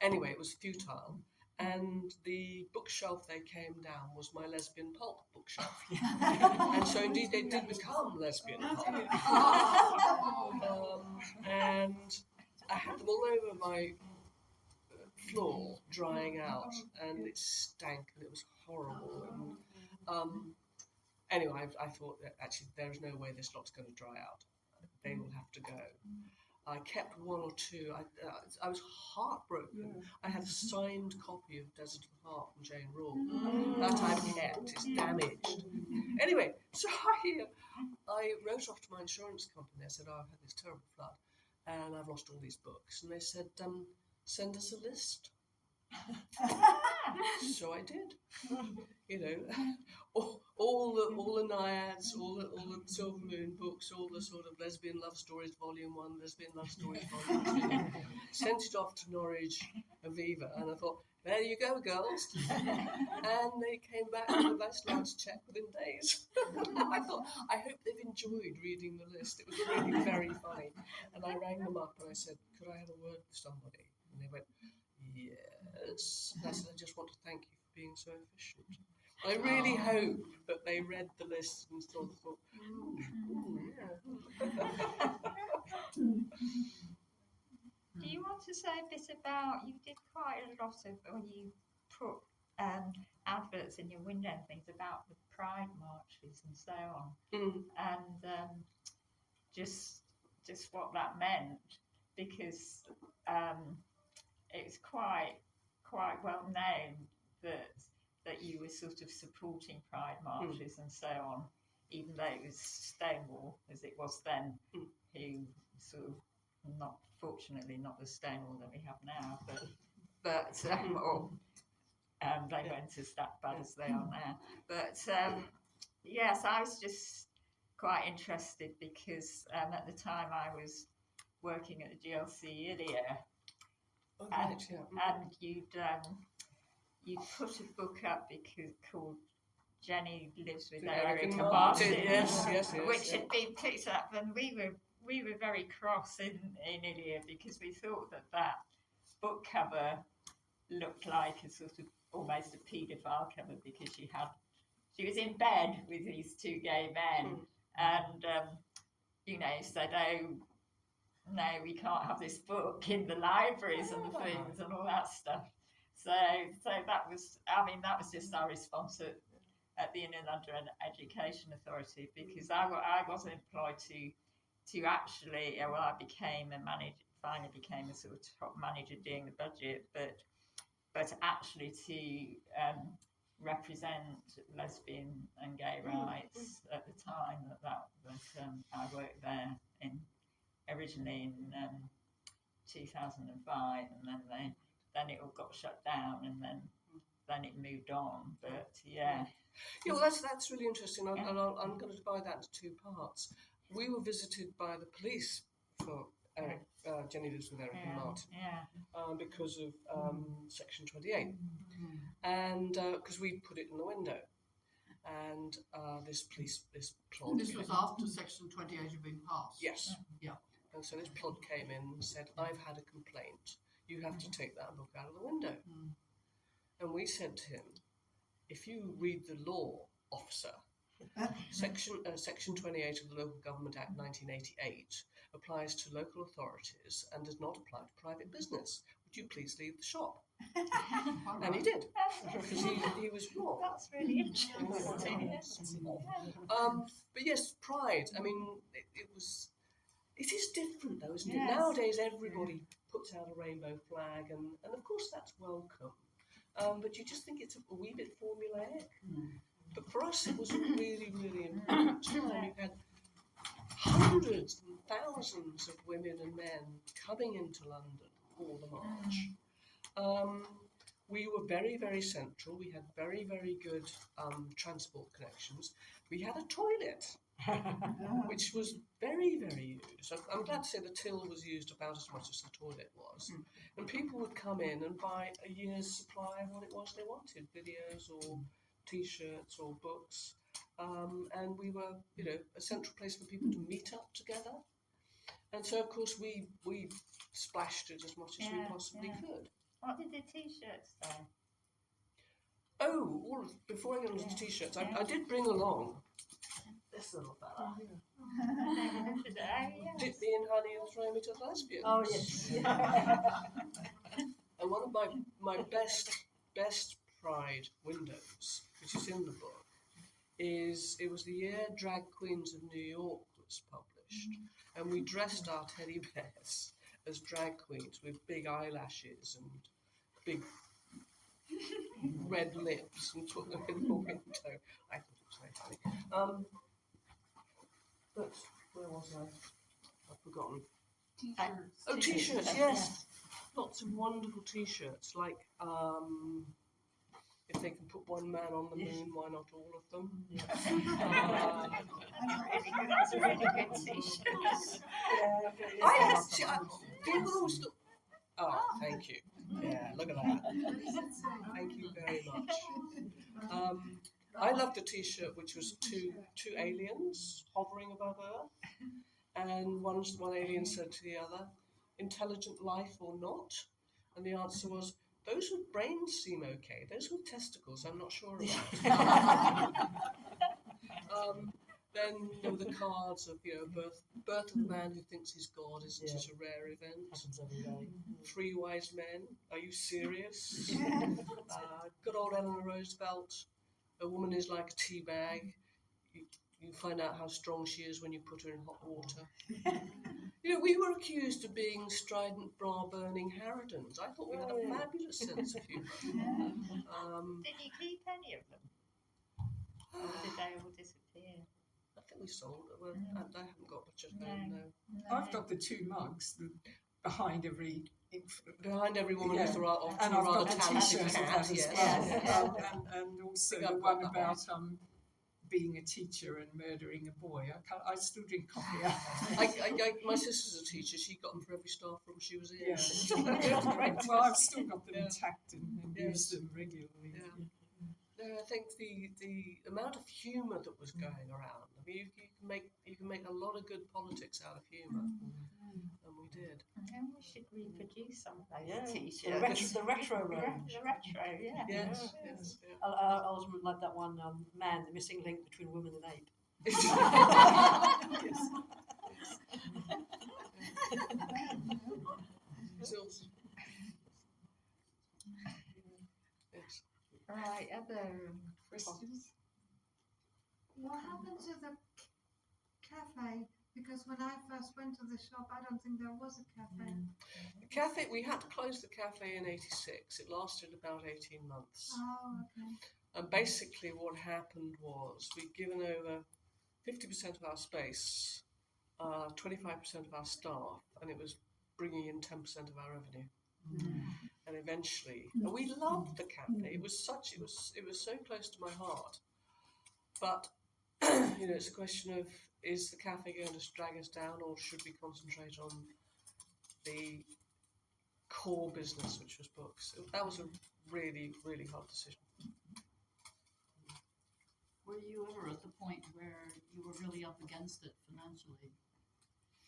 Anyway, it was futile. And the bookshelf they came down was my lesbian pulp bookshelf. And so indeed they did become lesbian pulp. And I had them all over my floor drying out, and it stank and it was horrible. And anyway, I thought that actually there is no way this lot's going to dry out. They will have to go. I kept one or two. I was heartbroken. I had a signed copy of Desert of the Heart from Jane Rawle. That I've kept. It's damaged. Anyway, so I wrote off to my insurance company. I said, "Oh, I've had this terrible flood, and I've lost all these books." And they said, "Send us a list." So I did. You know, all the Naiads, all the Silver Moon books, all the sort of lesbian love stories, Volume 1, lesbian love stories, Volume 2. Sent it off to Norwich Aviva, and I thought, there you go, girls. And they came back with a nice large check within days. I thought, I hope they've enjoyed reading the list. It was really very funny. And I rang them up and I said, could I have a word with somebody? And they went, yes. And I said, I just want to thank you for being so efficient. I really hope that they read the list and thought, yeah. Do you want to say a bit about, you did quite a lot of, when you put adverts in your window and things about the pride marches and so on, and just what that meant, because it's quite well known that you were sort of supporting pride marches and so on, even though it was Stonewall, as it was then, who sort of, not fortunately not the Stonewall that we have now, but they weren't as that bad as they are now. But yes, I was just quite interested because at the time I was working at the GLC ILIA, and you'd put a book up called Jenny Lives with Erica Martin, yes, which had been picked up, and we were very cross in ILIA because we thought that book cover looked like a sort of almost a paedophile cover, because she was in bed with these two gay men, and said, "Oh no, we can't have this book in the libraries and the things and all that stuff." So that was just our response at the Inland London Education Authority, because I wasn't employed to actually, I became a manager, finally became a sort of top manager doing the budget, but actually to represent lesbian and gay rights at the time that I worked there originally in 2005, and then it all got shut down, and then it moved on. But yeah, well, that's really interesting. I'm going to divide that into two parts. We were visited by the police for Jenny Lives with Erica Martin because of Section 28, and because we put it in the window, and this plot. This was after Section 28 had been passed. Yes. Yeah. And so this plot came in and said, "I've had a complaint. You have to take that book out of the window." And we said to him, "If you read the law, officer, Section 28 of the Local Government Act 1988 applies to local authorities and does not apply to private business. Would you please leave the shop?" And he did, because he was wrong. That's really interesting. But yes, pride. I mean, it is different though, isn't it? Yes. Nowadays, everybody puts out a rainbow flag, and of course that's welcome. But you just think it's a wee bit formulaic. But for us, it was a really, really important time. You had hundreds and thousands of women and men coming into London for the march. We were very, very central. We had very, very good transport connections. We had a toilet, which was very, very used. I'm glad to say the till was used about as much as the toilet was. And people would come in and buy a year's supply of what it was they wanted, videos or T-shirts or books. And we were, a central place for people to meet up together. And so, of course, we splashed it as much as we possibly could. What did the T-shirts say? Oh, before I get onto the T-shirts, I did bring along this little fella. Dip me in honey and throw me to the lesbians. Oh, yes. And one of my best pride windows, which is in the book, it was the year Drag Queens of New York was published. published, and we dressed our teddy bears as drag queens with big eyelashes and big red lips, and put them in the window. I thought it was very funny. But where was I? I've forgotten. T-shirts. Oh, t-shirts, yes. Lots of wonderful t-shirts, like if they can put one man on the moon, why not all of them? That's a really good t-shirt. People always thought, oh, thank you. Yeah, look at that. Thank you very much. I loved a t-shirt which was two aliens hovering above Earth, and one alien said to the other, "Intelligent life or not?" And the answer was, "Those with brains seem okay. Those with testicles, I'm not sure about." Then there were the cards of, birth of the man who thinks he's God isn't it a rare event? Happens every day. Three wise men. Are you serious? Good old Eleanor Roosevelt. A woman is like a tea bag. You find out how strong she is when you put her in hot water. We were accused of being strident, bra-burning harridans. I thought we had a fabulous sense of humour. Did you keep any of them? Or did they all disappear? I think we sold it. Well, I haven't got much of them, no. I've got the two mugs behind every. Behind every woman Yeah. is a rather, And I've got talented the t-shirt of cat, that as yes. well. And also think the I've one got that about being a teacher and murdering a boy. I still drink coffee. My sister's a teacher. She got them for every staff room she was in. Yeah. Well, I've still got them intact and Yes. use them regularly. Yeah. No, I think the amount of humour that was going around. I mean, you can make a lot of good politics out of humour, and we did. And we should reproduce some of those Yeah. t-shirts. The retro range. The retro, yeah. Yes, yes. Yeah. I always like that one, man, the missing link between woman and ape. Yes. Yes. Yes. Right, other Questions? What happened to the cafe? Because when I first went to the shop, I don't think there was a cafe. The cafe, we had to close the cafe in '86. It lasted about 18 months. Oh, okay. And basically what happened was we'd given over 50% of our space, 25% of our staff, and it was bringing in 10% of our revenue. And eventually, and we loved the cafe. It was so close to my heart. But it's a question of, is the cafe going to drag us down, or should we concentrate on the core business, which was books? That was a really, really hard decision. Were you ever at the point where you were really up against it financially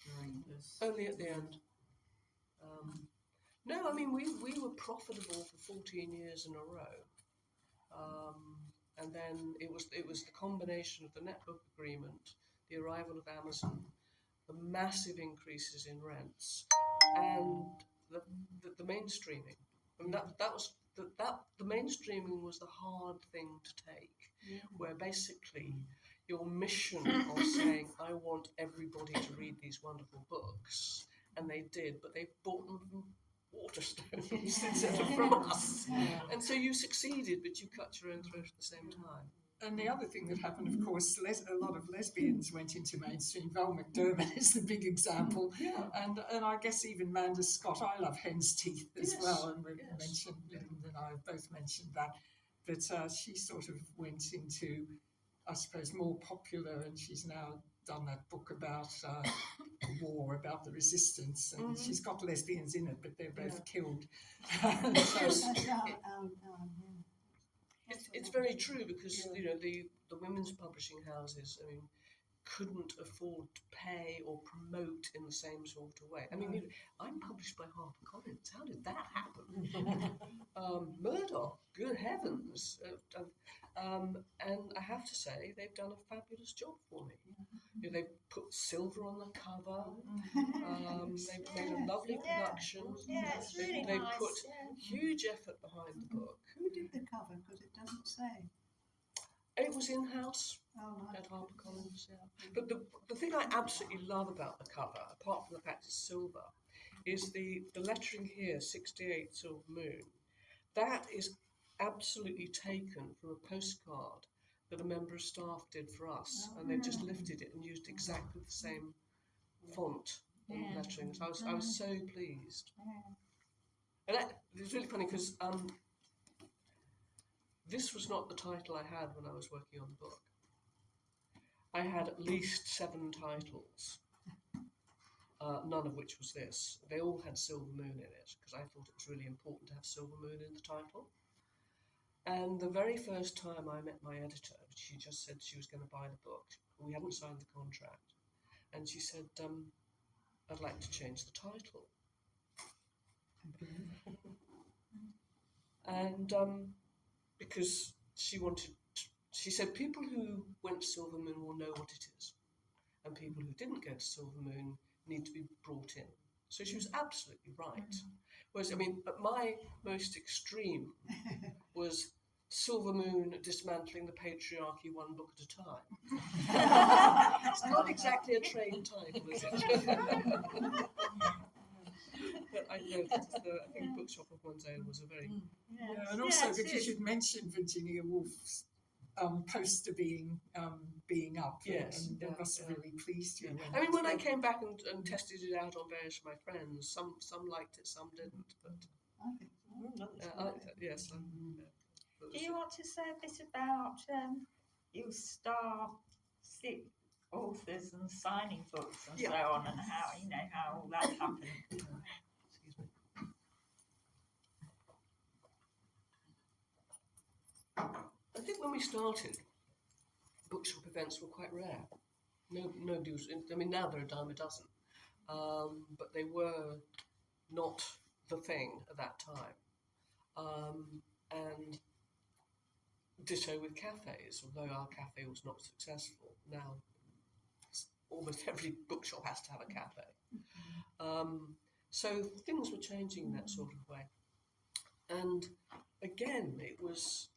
during this? Only at the end. No, I mean, we were profitable for 14 years in a row. And then it was the combination of the netbook agreement, the arrival of Amazon, the massive increases in rents, and the mainstreaming. And the mainstreaming was the hard thing to take, where basically your mission of saying, I want everybody to read these wonderful books, and they did, but they bought them from Waterstones instead of from us. And so you succeeded, but you cut your own throat at the same time. And the other thing that happened, of course, a lot of lesbians went into mainstream. Val McDermott is the big example. And I guess even Manda Scott, I love Hen's Teeth as well, and we've mentioned, Lyndon and I have both mentioned that. But she sort of went into, I suppose, more popular, and she's now done that book about war, about the resistance, and she's got lesbians in it, but they're both killed. It's very true, because the women's publishing houses, I mean, couldn't afford to pay or promote in the same sort of way. I mean, I'm published by HarperCollins. How did that happen? Murdoch, good heavens! And I have to say, they've done a fabulous job for me. They put silver on the cover. They've made a lovely production. Yeah, it's really They nice. put huge effort behind the book. Who did the cover? Because it doesn't say. It was in-house Oh, nice. at HarperCollins, yeah. But the thing I absolutely love about the cover, apart from the fact it's silver, is the lettering here, 68 Silver Moon. That is absolutely taken from a postcard that a member of staff did for us, and they just lifted it and used exactly the same font and Yeah. lettering. So I was so pleased. Yeah. And it was really funny because this was not the title I had when I was working on the book. I had at least 7 titles, none of which was this. They all had Silver Moon in it because I thought it was really important to have Silver Moon in the title. And the very first time I met my editor, she just said she was going to buy the book. We hadn't signed the contract. And she said, I'd like to change the title. And because she said people who went to Silver Moon will know what it is, and people who didn't go to Silver Moon need to be brought in. So she was absolutely right. Whereas, I mean, at my most extreme was Silver Moon dismantling the patriarchy one book at a time. It's not exactly a trade title, is it? But I noticed I think Bookshop of One's Own was a very... Yeah, Yes. and also Yes, because it- you'd mentioned Virginia Woolf's poster being up, Yes, and yeah, that must have yeah. really pleased you. I mean, when I came back and tested it out on various of my friends, some liked it, some didn't. But I liked it, yes. Do you want to say a bit about your star authors and signing books and so on, and how all that happened? Excuse me. I think when we started, bookshop events were quite rare. Nobody was. I mean, now they're a dime a dozen, but they were not the thing at that time. And ditto with cafes. Although our cafe was not successful, now almost every bookshop has to have a cafe. So things were changing in that sort of way. And again, it was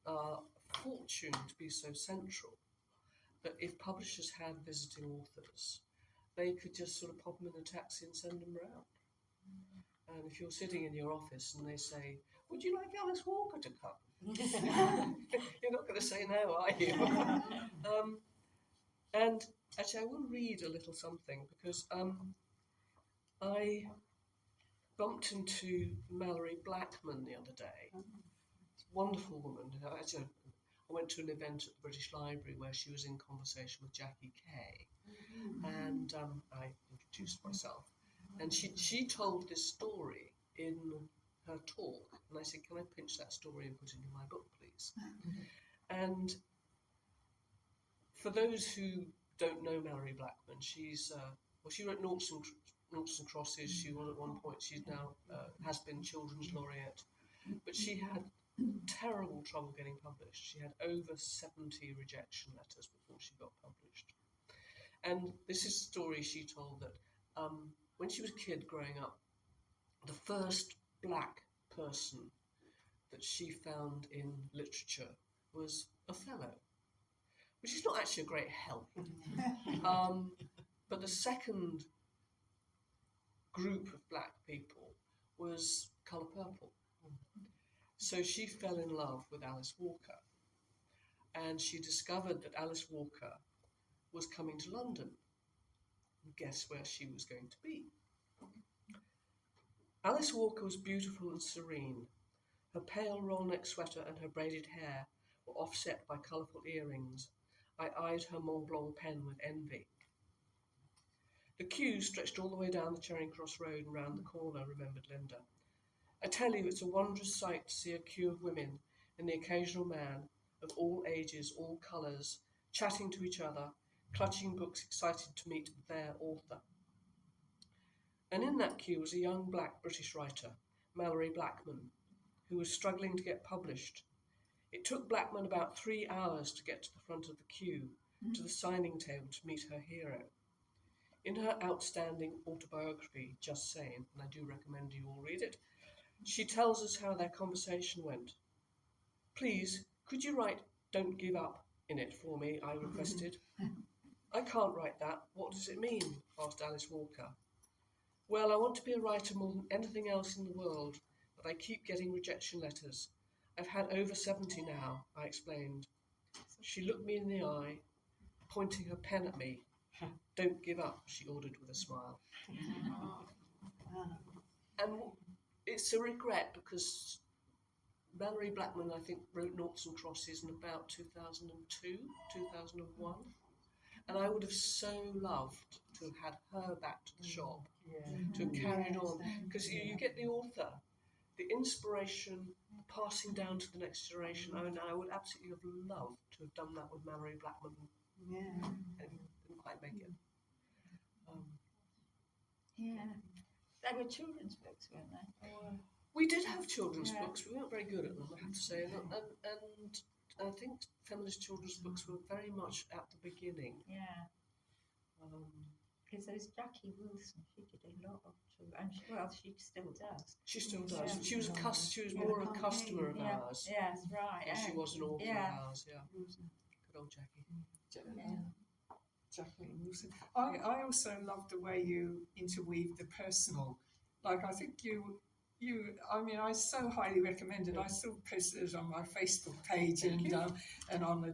a fortune to be so central that if publishers had visiting authors, they could just sort of pop them in a taxi and send them round. And if you're sitting in your office and they say, "Would you like Alice Walker to come?" You're not going to say no, are you? And actually, I will read a little something because I bumped into Mallory Blackman the other day. Wonderful woman. Actually, I went to an event at the British Library where she was in conversation with Jackie Kay, and I introduced myself. And she told this story in her talk, and I said, "Can I pinch that story and put it in my book, please?" And for those who don't know Mallory Blackman, she wrote Noughts and Crosses. She was at one point. She's now has been Children's Laureate, but she had terrible trouble getting published. She had over 70 rejection letters before she got published. And this is a story she told that when she was a kid growing up, the first black person that she found in literature was Othello, which is not actually a great help. But the second group of black people was Colour Purple. So she fell in love with Alice Walker, and she discovered that Alice Walker was coming to London. And guess where she was going to be? Alice Walker was beautiful and serene. Her pale roll-neck sweater and her braided hair were offset by colourful earrings. I eyed her Mont Blanc pen with envy. The queue stretched all the way down the Charing Cross Road and round the corner, remembered Linda. I tell you, it's a wondrous sight to see a queue of women and the occasional man, of all ages, all colours, chatting to each other, clutching books, excited to meet their author. And in that queue was a young black British writer, Mallory Blackman, who was struggling to get published. It took Blackman about 3 hours to get to the front of the queue, to the signing table to meet her hero. In her outstanding autobiography, Just Saying, and I do recommend you all read it, she tells us how their conversation went. "Please, could you write Don't give up in it for me, I requested. I can't write that. What does it mean? Asked Alice Walker. Well, I want to be a writer more than anything else in the world, but I keep getting rejection letters. I've had over 70 now, I explained. She looked me in the eye, pointing her pen at me. Don't give up, she ordered with a smile. And it's a regret because Malorie Blackman, I think, wrote Noughts and Crosses in about 2002, 2001. And I would have so loved to have had her back to the shop, to have carried on. Because you get the author, the inspiration, passing down to the next generation. And I would absolutely have loved to have done that with Malorie Blackman. And didn't quite make it. They were children's books, weren't they? We did have children's books. We weren't very good at them, I have to say. And I think feminist children's books were very much at the beginning. Because there's Jackie Wilson. She did a lot of children, and she still does. She still does. She was she was more a customer of ours. Yes, right. Than she was an author of ours. Yeah. Good old Jackie. Jacqueline Wilson. I also love the way you interweave the personal. Like, I think I so highly recommend it. I still posted it on my Facebook page and on the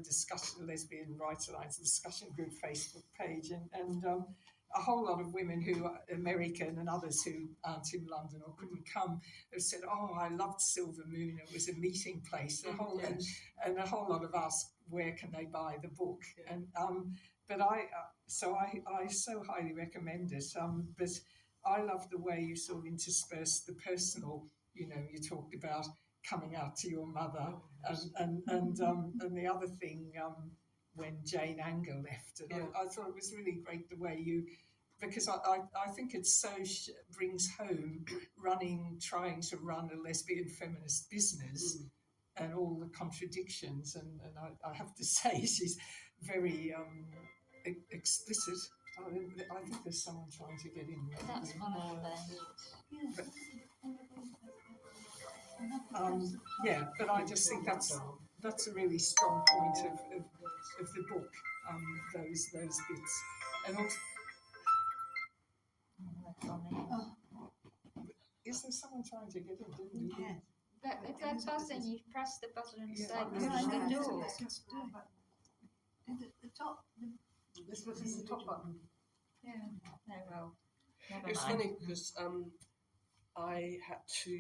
Lesbian Rights Alliance discussion group Facebook page, and a whole lot of women who are American and others who aren't in London or couldn't come have said, "Oh, I loved Silver Moon. It was a meeting place." And a whole lot of us, where can they buy the book? Yeah. And but I so highly recommend it. But I love the way you sort of intersperse the personal. You know, you talked about coming out to your mother, and the other thing when Jane Anger left, and I thought it was really great the way you, because I think it brings home trying to run a lesbian feminist business, and all the contradictions, and I have to say she's very explicit. I think there's someone trying to get in. That's one of them. But I just think that's a really strong point of the book. Those bits, and also, is there someone trying to get in? Didn't you? Yeah. But if they're buzzing, you press the buzzer and say, Yeah, "Behind the door." The top. This was the top button. Yeah. No, well. Never It's mind. funny because I had to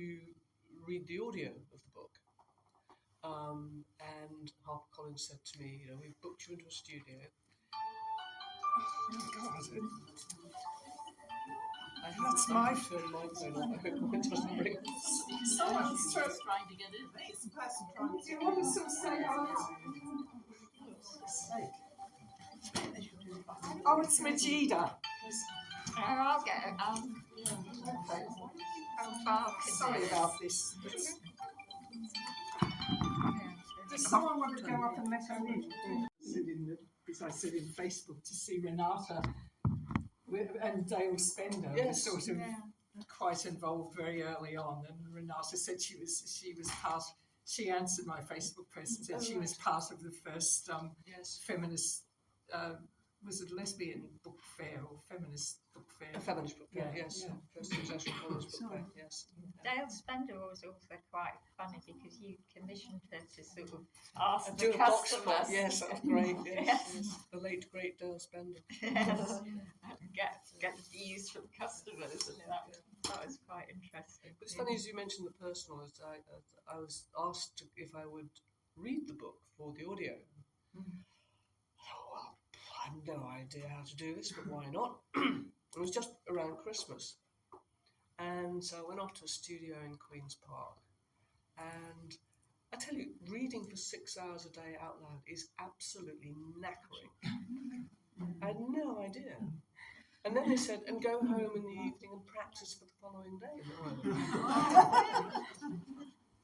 read the audio of the book, and HarperCollins said to me, "We've booked you into a studio." Oh God! That's my phone. My phone. I hope it doesn't ring. Someone's trying to get in. It's a person trying to. Do you want to sort of say Oh, it's Majida. I'll get it. Okay. I'll bark. Sorry about this. Does someone want to go up and let her in? Because I said in Facebook to see Renata and Dale Spender was sort of quite involved very early on, and Renata said she was part. She answered my Facebook post and said she was part of the first feminist. Was it lesbian book fair or feminist book fair? A feminist book fair, yes. Yeah. First international feminist book fair, yes. Dale Spender was also quite funny because you commissioned her to sort of ask Do the a box customers. club, yes, that was great. Yes, Yes. yes. The late great Dale Spender. Yes. And get views from customers, and that was quite interesting. But it's funny as you mentioned the personal. As I was asked if I would read the book for the audio. Oh, well, I have no idea how to do this, but why not? It was just around Christmas, and so I went off to a studio in Queen's Park, and I tell you, reading for 6 hours a day out loud is absolutely knackering. I had no idea. And then they said, and go home in the evening and practice for the following day.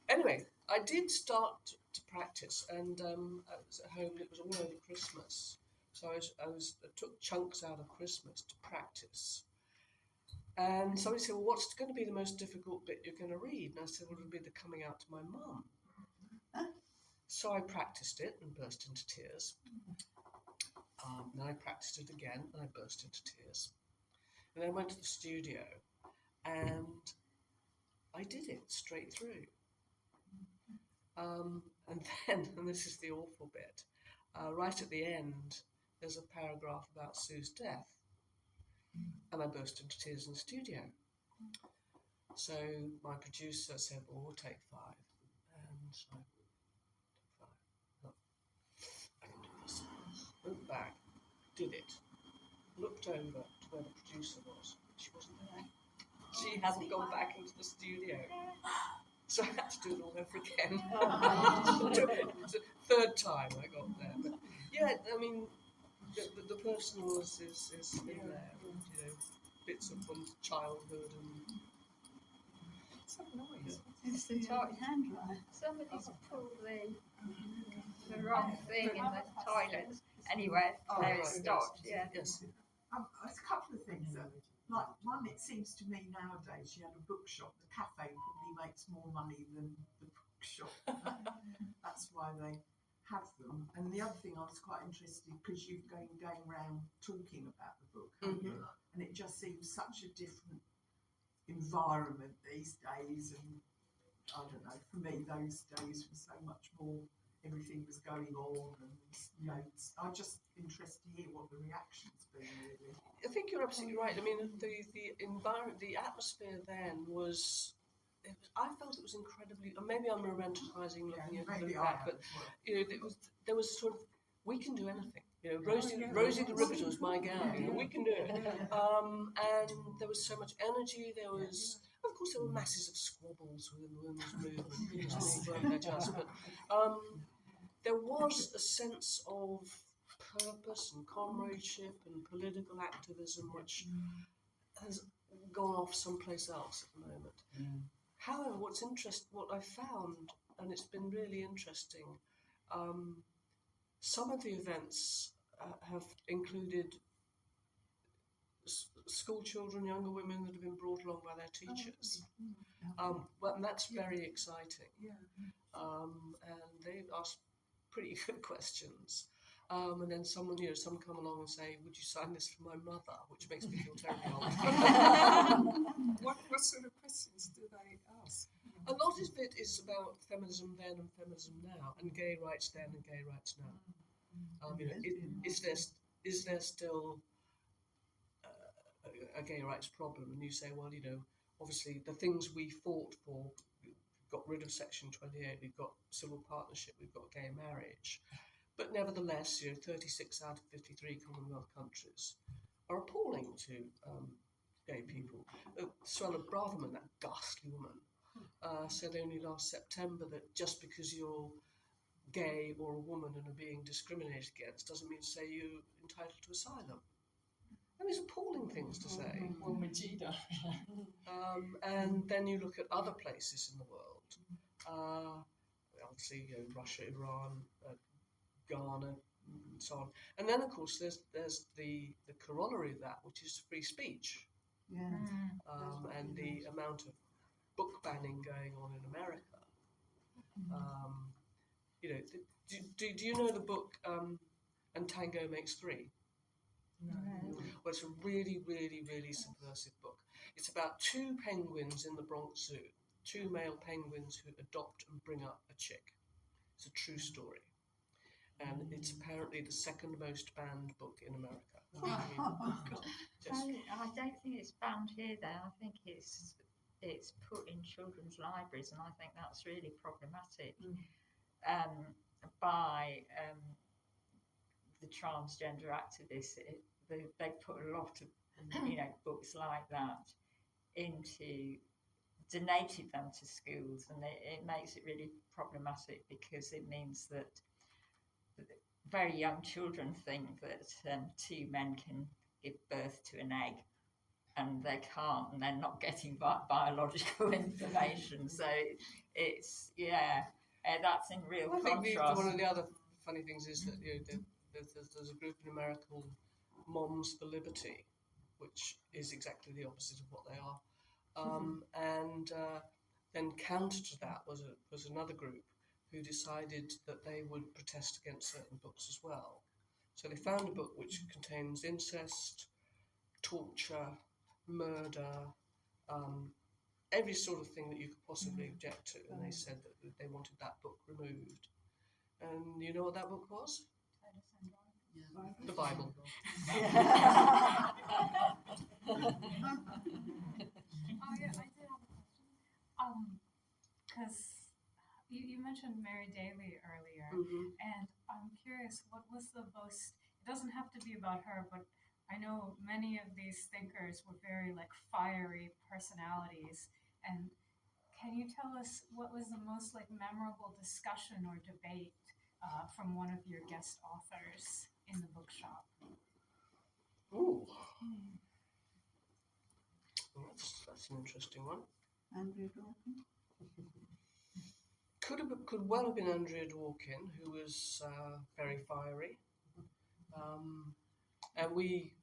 Anyway, I did start to practice, and I was at home. It was all over Christmas, so I took chunks out of Christmas to practice. And somebody said, "Well, what's going to be the most difficult bit you're going to read?" And I said, "Well, it'll be the coming out to my mum." So I practiced it and burst into tears. Then I practiced it again and I burst into tears. And then I went to the studio and I did it straight through. And then, and this is the awful bit, right at the end, there's a paragraph about Sue's death. And I burst into tears in the studio. So my producer said, well, we'll take 5. And so I took 5. Look, I can do this. Went back, did it. Looked over to where the producer was. She wasn't there. She hadn't gone back into the studio. So I had to do it all over again. The third time I got there. But yeah, I mean, the personal is in there. And, you know, bits of one's childhood and. Some noise. It's the handwriting. Somebody's pulled the wrong thing in the toilet. Anyway, Oh, there it right, stopped. Yeah. Yes. There's a couple of things that, like, one, it seems to me nowadays you have a bookshop, the cafe probably makes more money than the bookshop. That's why they have them. And the other thing I was quite interested, because you've going around talking about the book, haven't you? And it just seems such a different environment these days. And I don't know, for me, those days were so much more. Everything was going on, and you know, I'm just interested to hear what the reaction's been. Really, I think you're absolutely right. I mean, the environment, the atmosphere then was. I felt it was incredibly. Maybe I'm romanticising looking at maybe it I back, have but as well. you know, there was sort of we can do anything. You know, Rosie the Riveter was my gal. You know, we can do it. And there was so much energy. There was, of course, there were masses of squabbles within the women's movement. Because weren't there just, but there was a sense of purpose and comradeship and political activism, which has gone off someplace else at the moment. However, what I found, and it's been really interesting, some of the events have included school children, younger women that have been brought along by their teachers. Well, and that's very exciting. And they ask pretty good questions. And then some come along and say, would you sign this for my mother? Which makes me feel terribly old. What sort of questions do they ask? A lot of it is about feminism then and feminism now, and gay rights then and gay rights now. You know, is there still a gay rights problem? And you say, well, you know, obviously the things we fought for, we've got rid of Section 28, we've got civil partnership, we've got gay marriage. But nevertheless, you know, 36 out of 53 Commonwealth countries are appalling to gay people. Suella Braverman, that ghastly woman, said only last September that just because you're gay or a woman and are being discriminated against doesn't mean to say you're entitled to asylum. And these appalling things to say. Well, Majida. And then you look at other places in the world, obviously, you know, Russia, Iran, Ghana, and so on. And then, of course, there's the corollary of that, which is free speech. And the amount of book banning going on in America. You know, do you know the book And Tango Makes Three? No. Well, it's a really, really, really subversive book. It's about 2 penguins in the Bronx Zoo, 2 male penguins who adopt and bring up a chick. It's a true story. And it's apparently the 2nd most banned book in America. I don't think it's banned here though. I think it's put in children's libraries, and I think that's really problematic by the transgender activists. They put a lot of books like that donated them to schools, and it makes it really problematic because it means that very young children think that 2 men can give birth to an egg, and they can't, and they're not getting biological information. So it's that's in real contrast. think one of the other funny things is that there's a group in America called Moms for Liberty, which is exactly the opposite of what they are. And then counter to that was another group who decided that they would protest against certain books as well. So they found a book which contains incest, torture, murder, every sort of thing that you could possibly object to, and they said that they wanted that book removed. And you know what that book was? The Bible. Oh yeah, I did have a question. Because you mentioned Mary Daly earlier, and I'm curious, what was the most? It doesn't have to be about her, but I know many of these thinkers were very like fiery personalities. And can you tell us what was the most like memorable discussion or debate from one of your guest authors in the bookshop? Ooh. Well, that's an interesting one. Andrea Dawkins. Could well have been Andrea Dworkin, who was very fiery. And we,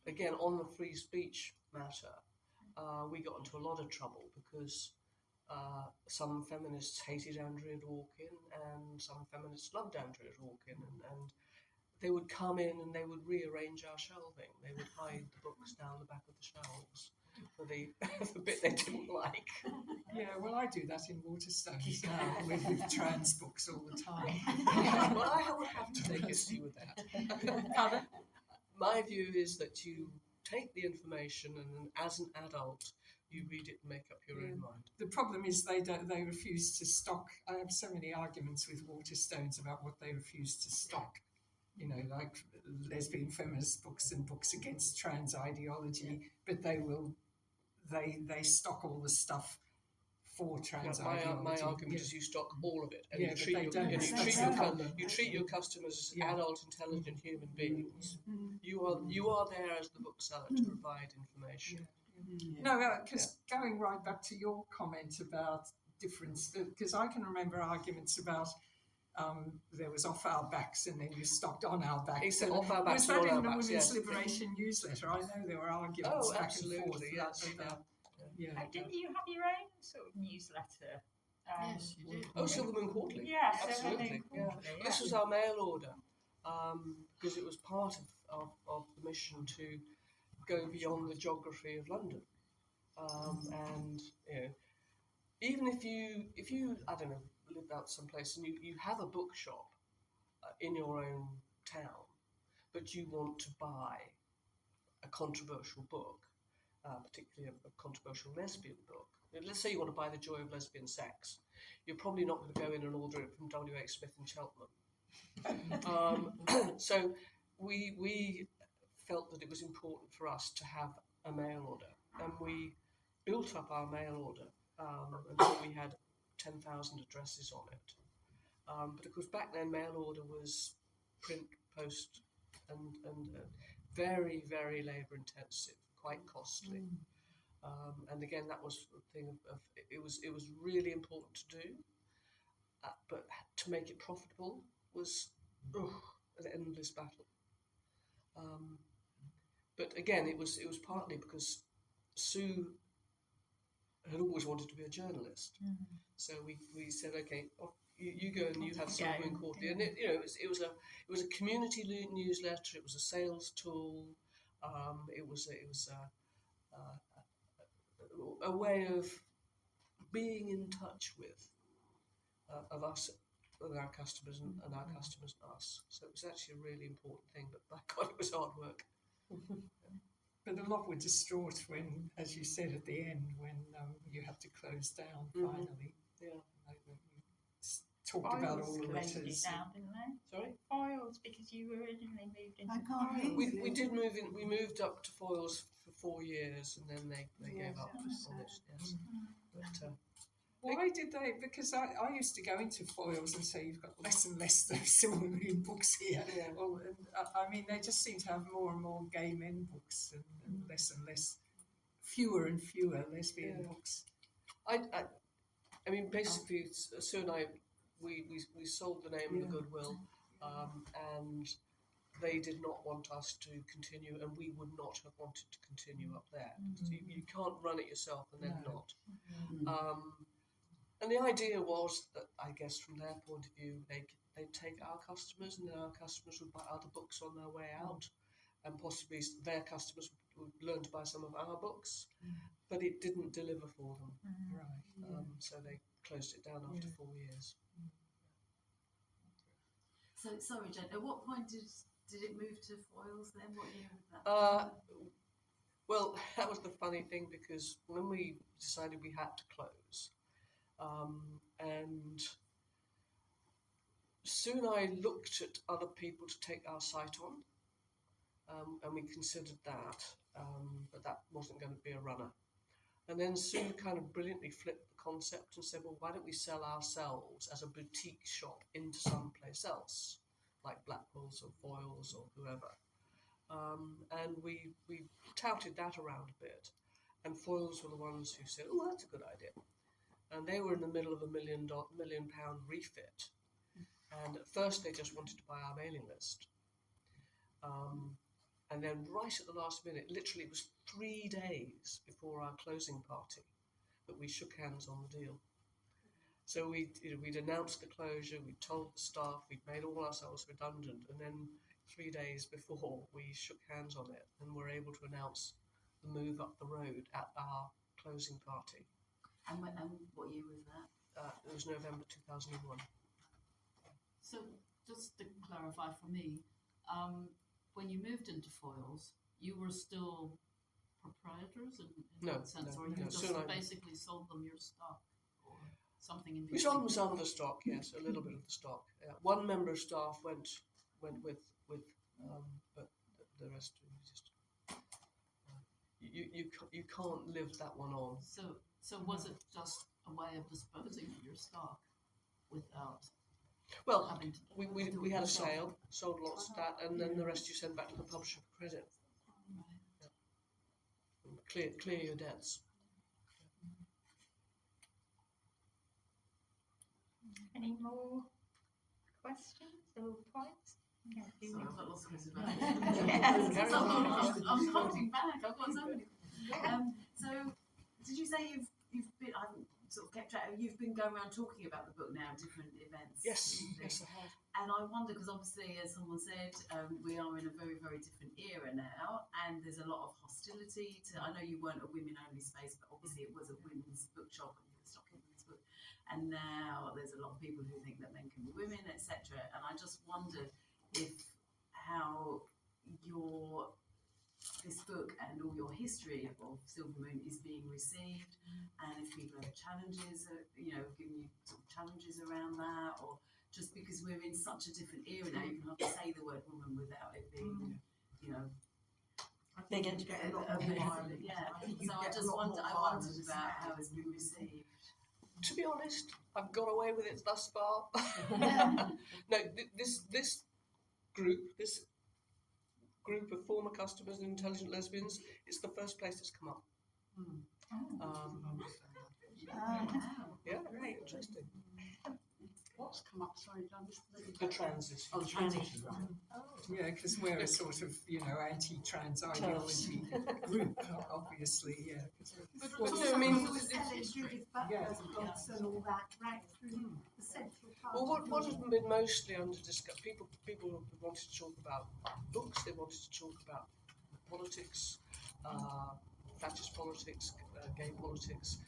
again, on the free speech matter, we got into a lot of trouble because some feminists hated Andrea Dworkin and some feminists loved Andrea Dworkin, and they would come in and they would rearrange our shelving. They would hide the books down the back of the shelves for the bit they didn't like. Yeah, well, I do that in Waterstones now with trans books all the time. Well, I would have to take issue with that. Pardon? My view is that you take the information and then, as an adult, you read it and make up your own mind. The problem is they refuse to stock. I have so many arguments with Waterstones about what they refuse to stock. You know, like lesbian feminist books and books against trans ideology, but they stock all the stuff for trans ideology. My argument is you stock all of it, and Yeah, you but treat they your, don't. and That's the problem. you treat your customers as Yeah. adult, intelligent human beings. You are there as the bookseller to provide information. No, because going right back to your comment about difference, because I can remember arguments about there was off our backs and then you stocked on our backs. Except off our backs was that and on in our the backs, Women's yes. Liberation newsletter? I know there were arguments Oh, back absolutely, and forth. yes, About, yeah. Didn't you have your own sort of newsletter? Yes, you did. Oh, Silverman Quarterly. Yeah, Absolutely, Silverman yeah. Quarterly, yeah. This was our mail order because it was part of the mission to go beyond the geography of London, and you know, even if you I don't know, live out someplace and you have a bookshop in your own town, but you want to buy a controversial book, particularly a controversial lesbian book. Let's say you want to buy The Joy of Lesbian Sex. You're probably not going to go in and order it from W.H. Smith in Cheltenham. So we felt that it was important for us to have a mail order, and we built up our mail order until we had 10,000 addresses on it. But of course, back then, mail order was print, post, and very, very labour intensive, quite costly. And again, that was the thing of it was really important to do, but to make it profitable was an endless battle. But again, it was partly because Sue had always wanted to be a journalist, so we said, okay, you go and you have Silverman Quarterly, and it was a community newsletter. It was a sales tool. It was a way of being in touch with of us, with our customers, and our customers and us. So it was actually a really important thing. But by God, it was hard work. But a lot were distraught when, as you said at the end, when you had to close down finally. Yeah. Talked about all the closed it letters. down, didn't they? Sorry. Foils, because you originally moved into I can't hear Foils. We did move in. We moved up to Foils for 4 years, and then they gave up on it. Yes. But Why did they? Because I used to go into Foils and say you've got less and less of Silvermoon books here. Yeah. Well, I mean, they just seem to have more and more gay men books and less, fewer and fewer lesbian books. I mean, basically, Sue and I, we sold the name and the goodwill, and they did not want us to continue, and we would not have wanted to continue up there. You can't run it yourself and then not. And the idea was that I guess from their point of view, they'd take our customers, and then our customers would buy other books on their way out, and possibly their customers would learn to buy some of our books, but it didn't deliver for them. Right. So they closed it down after 4 years. So sorry, Jen. At what point did it move to Foyles then? What year was that? Well, that was the funny thing, because when we decided we had to close, and soon I looked at other people to take our site on, and we considered that, but that wasn't going to be a runner. And then Sue kind of brilliantly flipped the concept and said, well, why don't we sell ourselves as a boutique shop into someplace else, like Blackwell's or Foyles or whoever. And we touted that around a bit. And Foyles were the ones who said, oh, that's a good idea. And they were in the middle of a £1 million refit. And at first they just wanted to buy our mailing list. And then right at the last minute, literally it was 3 days before our closing party, that we shook hands on the deal. So we'd announced the closure, we'd told the staff, we'd made all ourselves redundant, and then 3 days before we shook hands on it and were able to announce the move up the road at our closing party. And what year was that? It was November 2001. So just to clarify for me, when you moved into Foyles, you were still proprietors in No, that sense, no, or you no. just Soon I- basically sold them your stock or something in between? We sold them some of the stock, yes, a little bit of the stock. One member of staff went with but the rest of it just you can't live that one on. So was it just a way of disposing of your stock without Well, having to we had a sale, sold lots of that, and then the rest you send back to the publisher for credit. Clear your debts. Any more questions or points? Sorry, I've got lots of questions about Yes. it. I'm holding back. I've got so many. So, did you say you've been? I haven't sort of kept track. You've been going around talking about the book now, different events. Yes, and things. yes, I have. And I wonder, because obviously, as someone said, we are in a very, very different era now, and there's a lot of hostility to. I know you weren't a women-only space, but obviously it was a women's bookshop and you were stocking women's book. And now there's a lot of people who think that men can be women, etc. And I just wondered if how this book and all your history of Silver Moon is being received, and if people have challenges, giving you sort of challenges around that, or just because we're in such a different era now, you can hardly say the word woman without it being, I think you get a lot more violence. yeah. I think you So I get a just lot wondered, more I wondered violence about now. how it's been received. To be honest, I've got away with it thus far. No, this group of former customers and intelligent lesbians, it's the first place that's come up. Yeah, Great. interesting. What's come up? Sorry, I missed The transition. Oh, the transition, right. Yeah, because we're a sort of, anti-trans ideology group, obviously, yeah. 'cause we're- Well, no, I mean, Selling Judith Butler's books and all that right through the central part. Well, of what the- has been mostly under discussion, people wanted to talk about books, they wanted to talk about politics, fascist politics, gay politics,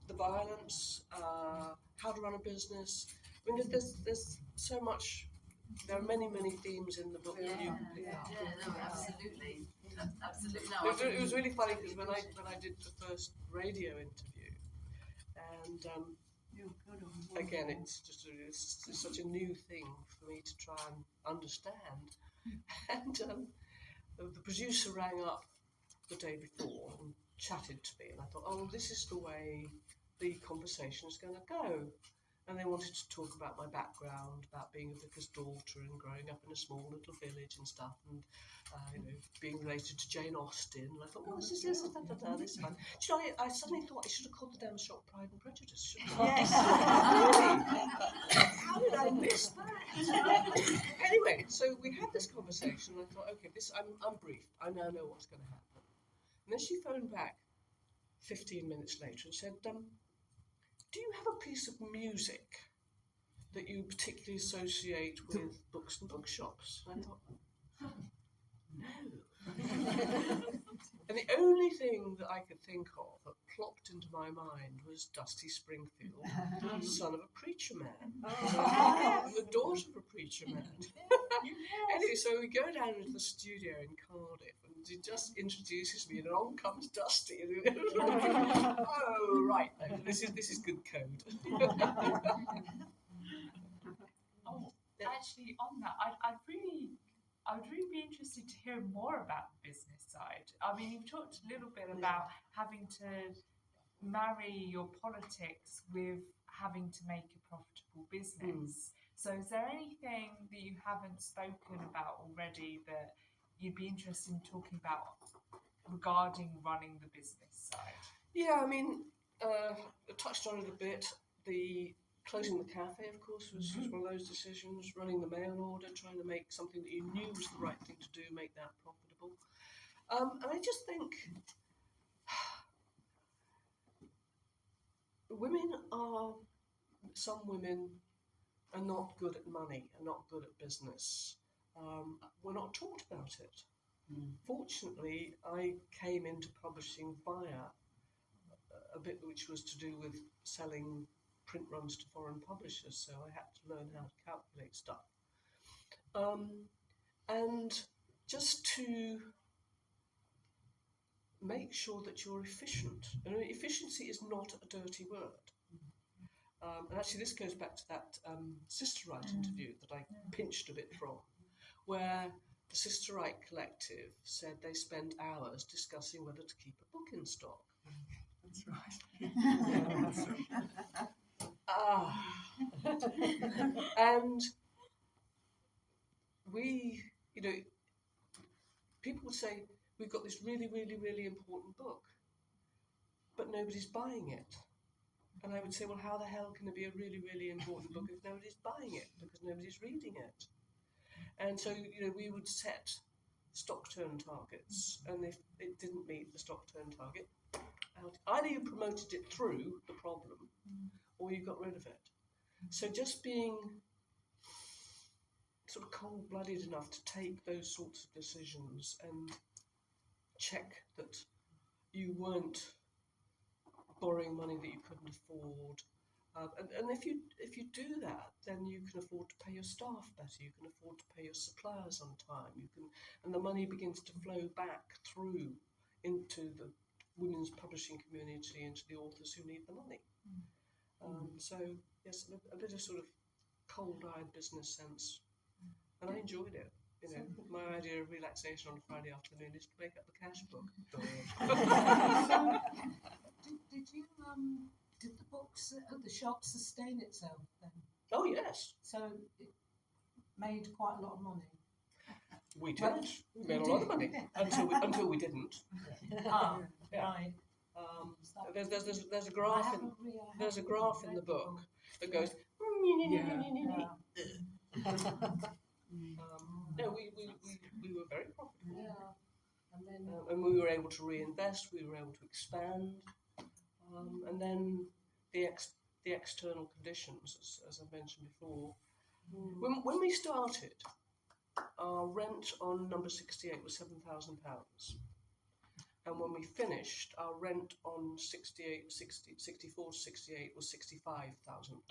the violence, how to run a business. I mean, there's so much. There are many themes in the book. Yeah, no, absolutely. Absolutely. No, It was really funny because when I did the first radio interview, and again, it's just it's such a new thing for me to try and understand. And the producer rang up the day before and chatted to me, and I thought, oh, this is the way the conversation is going to go. And they wanted to talk about my background, about being a vicar's daughter and growing up in a small little village and stuff, and being related to Jane Austen. And I thought, well, this is this is fun. Do you know, I suddenly thought I should have called the damn shop Pride and Prejudice. Shouldn't I? Yes. How did I miss that? Anyway, so we had this conversation, and I thought, okay, I'm briefed. I now know what's going to happen. And then she phoned back 15 minutes later and said, do you have a piece of music that you particularly associate with books and bookshops? And I thought, no. And the only thing that I could think of that plopped into my mind was Dusty Springfield, son of a preacher man, the daughter of a preacher man. Anyway, so we go down into the studio in Cardiff, and he just introduces me, and along comes Dusty. Oh, right, this is good code. Oh, actually, on that, I would really be interested to hear more about the business side. I mean, you've talked a little bit about having to marry your politics with having to make a profitable business. So is there anything that you haven't spoken about already that you'd be interested in talking about regarding running the business side? Yeah, I mean, I touched on it a bit. The closing the cafe, of course, was one of those decisions. Running the mail order, trying to make something that you knew was the right thing to do, make that profitable. And I just think some women are not good at money, are not good at business. We're not taught about it. Fortunately, I came into publishing via a bit which was to do with selling print runs to foreign publishers, so I had to learn how to calculate stuff. And just to make sure that you're efficient. And efficiency is not a dirty word. And actually this goes back to that Sister Right interview that I pinched a bit from, where the Sister Right Collective said they spend hours discussing whether to keep a book in stock. That's right. And we, people would say, we've got this really, really, really important book, but nobody's buying it. And I would say, well, how the hell can it be a really, really important book if nobody's buying it? Because nobody's reading it. And so, we would set stock turn targets, and if it didn't meet the stock turn target, either you promoted it through the problem, or you got rid of it. So just being sort of cold-blooded enough to take those sorts of decisions and check that you weren't borrowing money that you couldn't afford. And if you do that, then you can afford to pay your staff better. You can afford to pay your suppliers on time. And the money begins to flow back through into the women's publishing community, into the authors who need the money. So yes, a bit of sort of cold-eyed business sense, and I enjoyed it. My idea of relaxation on a Friday afternoon is to make up the cash book. Did the books at the shop sustain itself then? Oh yes. So it made quite a lot of money. We did. We made a lot of money until we didn't. Oh, Yeah. right. There's a graph in the book that goes. No, we were very profitable. Yeah. And then and we were able to reinvest. We were able to expand. And then the external conditions, as I mentioned before. When we started, our rent on number 68 was £7,000. And when we finished, our rent on 64 to 68 was £65,000.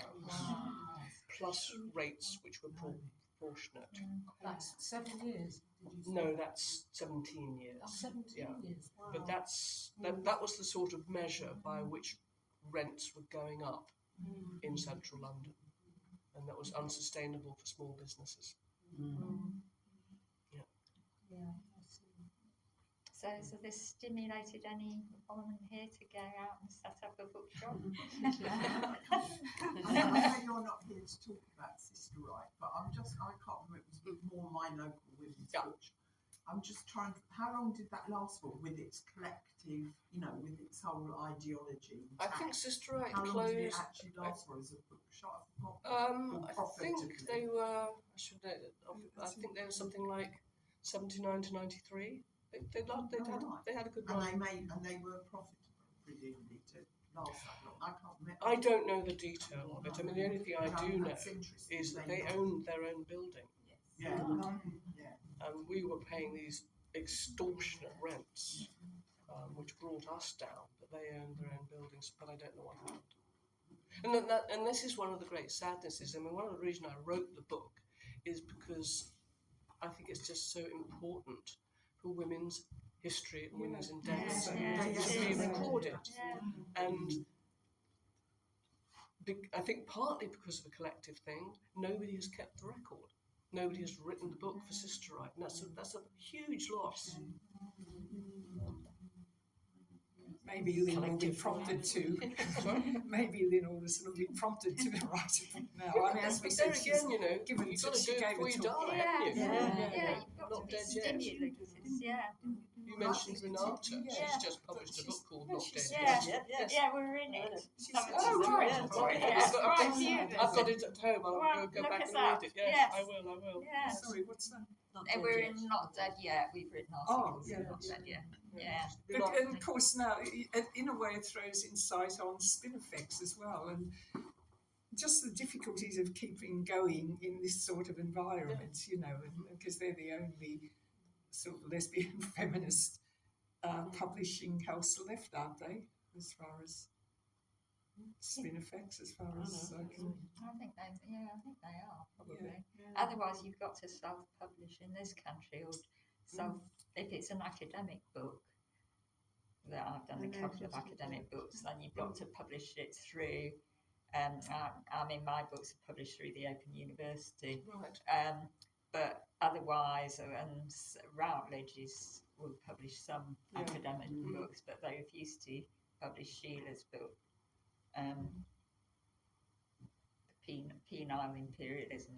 Plus rates which were proportionate. that's 7 years. Did you say? No, that's 17 years. 17 Yeah. years. Wow. But that was the sort of measure by which rents were going up in central London, and that was unsustainable for small businesses. Yeah, I see. So this stimulated any woman here to go out and set up a bookshop? I know you're not here to talk about Sister Right, but I can't remember, it was more my local women's bookshop. I'm just trying to, how long did that last for with its collective, with its whole ideology? I think Sister Right How long did it closed. actually last for as a bookshop? I think they were. I think they were something like 79 to 93. They had a good run. And they were profitable, presumably, to last that long. I can't remember. I don't know the detail of it. I mean, the only thing I do know That's interesting. is that they owned their own building, Yeah. and we were paying these extortionate rents, which brought us down. But they owned their own buildings, but I don't know what happened. And this is one of the great sadnesses. I mean, one of the reasons I wrote the book is because I think it's just so important for women's history and women's endeavours to be recorded. And I think partly because of a collective thing, nobody has kept the record. Nobody has written the book for Sister Right, and that's a huge loss. Maybe Lynn will be prompted to. Maybe Lynn Alderson will be prompted to write a book now. I mean, as we But there said, she's again, you know, given you've got that to she do it gave before a you talk. die, haven't you? You've got Not to be dead yet. stimulated. Yeah. You mentioned Renata. Yeah. She's just published a book called Not Dead Yeah. Yet. Yeah, we're in it. She's Oh, right. right. Yeah. Yeah. I've Quite a few of us. I've got it at home. I'll Well, go look back us and up. read it. Yes, Yes. I will. Yeah. Sorry, what's that? And we're in Not Dead Yet. We've written articles in Not Dead Yet. Yeah. But and of course now, in a way, it throws insight on Spinifex as well, and just the difficulties of keeping going in this sort of environment, you know, because they're the only sort of lesbian feminist publishing house left, aren't they? As far as Spinifex, as far as I can. I think they are probably. Yeah. Otherwise, you've got to self-publish in this country, or if it's an academic book. That I've done a couple of academic books, then you've got to publish it through. I mean, my books are published through the Open University. Right. But otherwise, and Routledge will publish some academic books, but they refuse to publish Sheila's book, Penile Imperialism.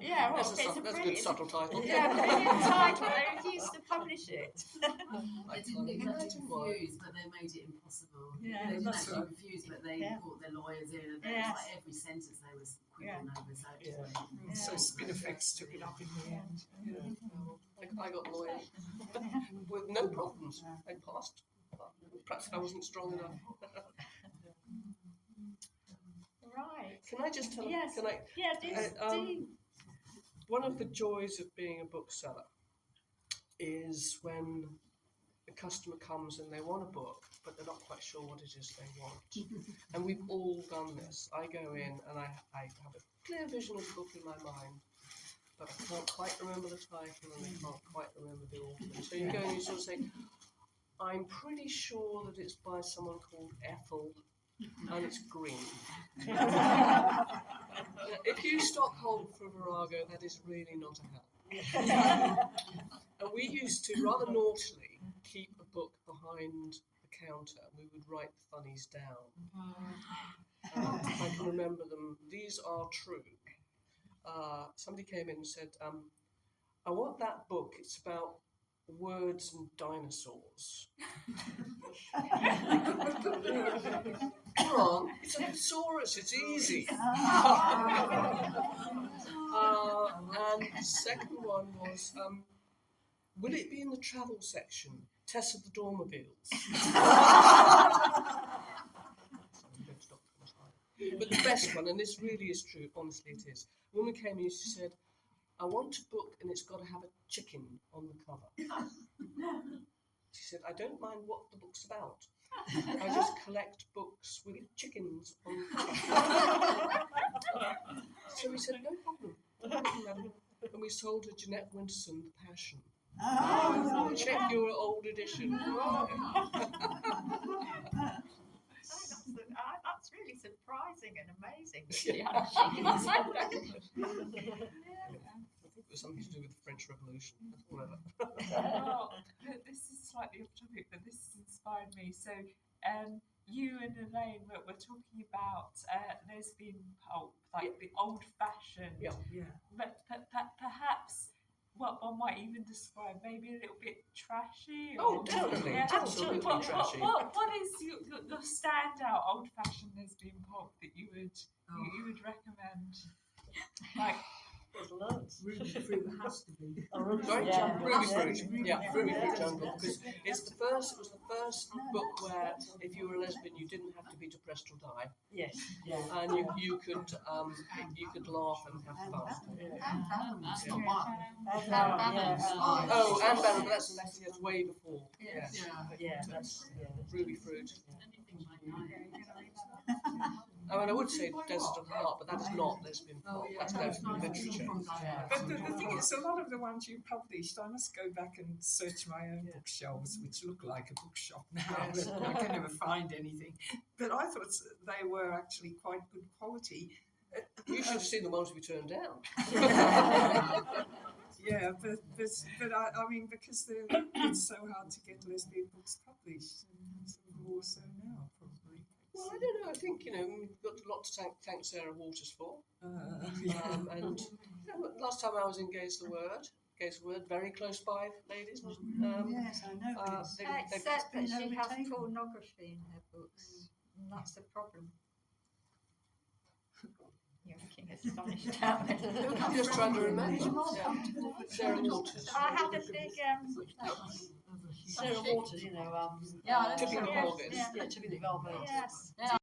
Yeah, well, That's a good brilliant, subtle title. yeah, brilliant title. They refused to publish it. They didn't exactly refuse, but they made it impossible. Yeah, They didn't that's actually right. refuse, but they brought their lawyers in, and Yes. it was like every sentence they was quibbling over. So it just made it So impossible. Spinifex took it up in the end. I got lawyers with no problems. I passed. Perhaps I wasn't strong enough. Right. Can I just tell? Yes. Can I? Yeah, do. One of the joys of being a bookseller is when a customer comes and they want a book, but they're not quite sure what it is they want. And we've all done this. I go in and I have a clear vision of the book in my mind, but I can't quite remember the title and I can't quite remember the author. So you go and you sort of say, I'm pretty sure that it's by someone called Ethel and it's green. If you Stockholm for Virago, that is really not a help. And we used to rather naughtily keep a book behind the counter. We would write the funnies down. If I can remember them, these are true. Somebody came in and said, I want that book, it's about words and dinosaurs. Come on, it's a thesaurus, it's easy. And the second one was, will it be in the travel section? Tess of the Dormobiles. But the best one, and this really is true, honestly it is. A woman came in and she said, I want a book and it's got to have a chicken on the cover. She said, I don't mind what the book's about. I just collect books with chickens on the cover. So we said, no problem. And we sold her Jeanette Winterson, The Passion. Check your old edition. That's really surprising and amazing. That she had chickens. I think it was something to do with the French Revolution. Whatever. Well, this is slightly off topic, but this has inspired me. So, you and Elaine were talking about lesbian pulp, like the old-fashioned, but perhaps what one might even describe maybe a little bit trashy. Oh, totally, absolutely trashy. What is your standout old-fashioned lesbian pulp that you would recommend? Like. Ruby Fruit has to be. Ruby Fruit, yeah, Ruby Fruit Jungle, because it was the first book where if you were a lesbian you didn't have to be depressed or Yes. and you could laugh and have fun. And Bannerman, that's not one. Oh, and Bannerman, that's way before. Yes. Yes. Yeah, that's Ruby Fruit. Anything like that. I mean, I would say Desert of the Heart, but that is not lesbian pop. That's That's lesbian nice literature. from Diana. But the thing is, a lot of the ones you published, I must go back and search my own bookshelves, which look like a bookshop now, Yes. but I can never find anything. But I thought they were actually quite good quality. You should have seen the ones we turned down. Yeah, but I mean, because it's so hard to get lesbian books published, and sort of more so now, probably. Well, I don't know. I think we've got a lot to thank Sarah Waters for. And last time I was in Gaze the Word, very close by, ladies. Yes, I know. Except that she has overtaken. pornography in her books, and that's the problem. You're looking astonished at me. I'm just trying to remember. Yeah. Sarah Waters. I had a big Sarah Waters, Yeah, Tipping the yes, Velvet. yeah. Yeah, Tipping the Velvet. Yes.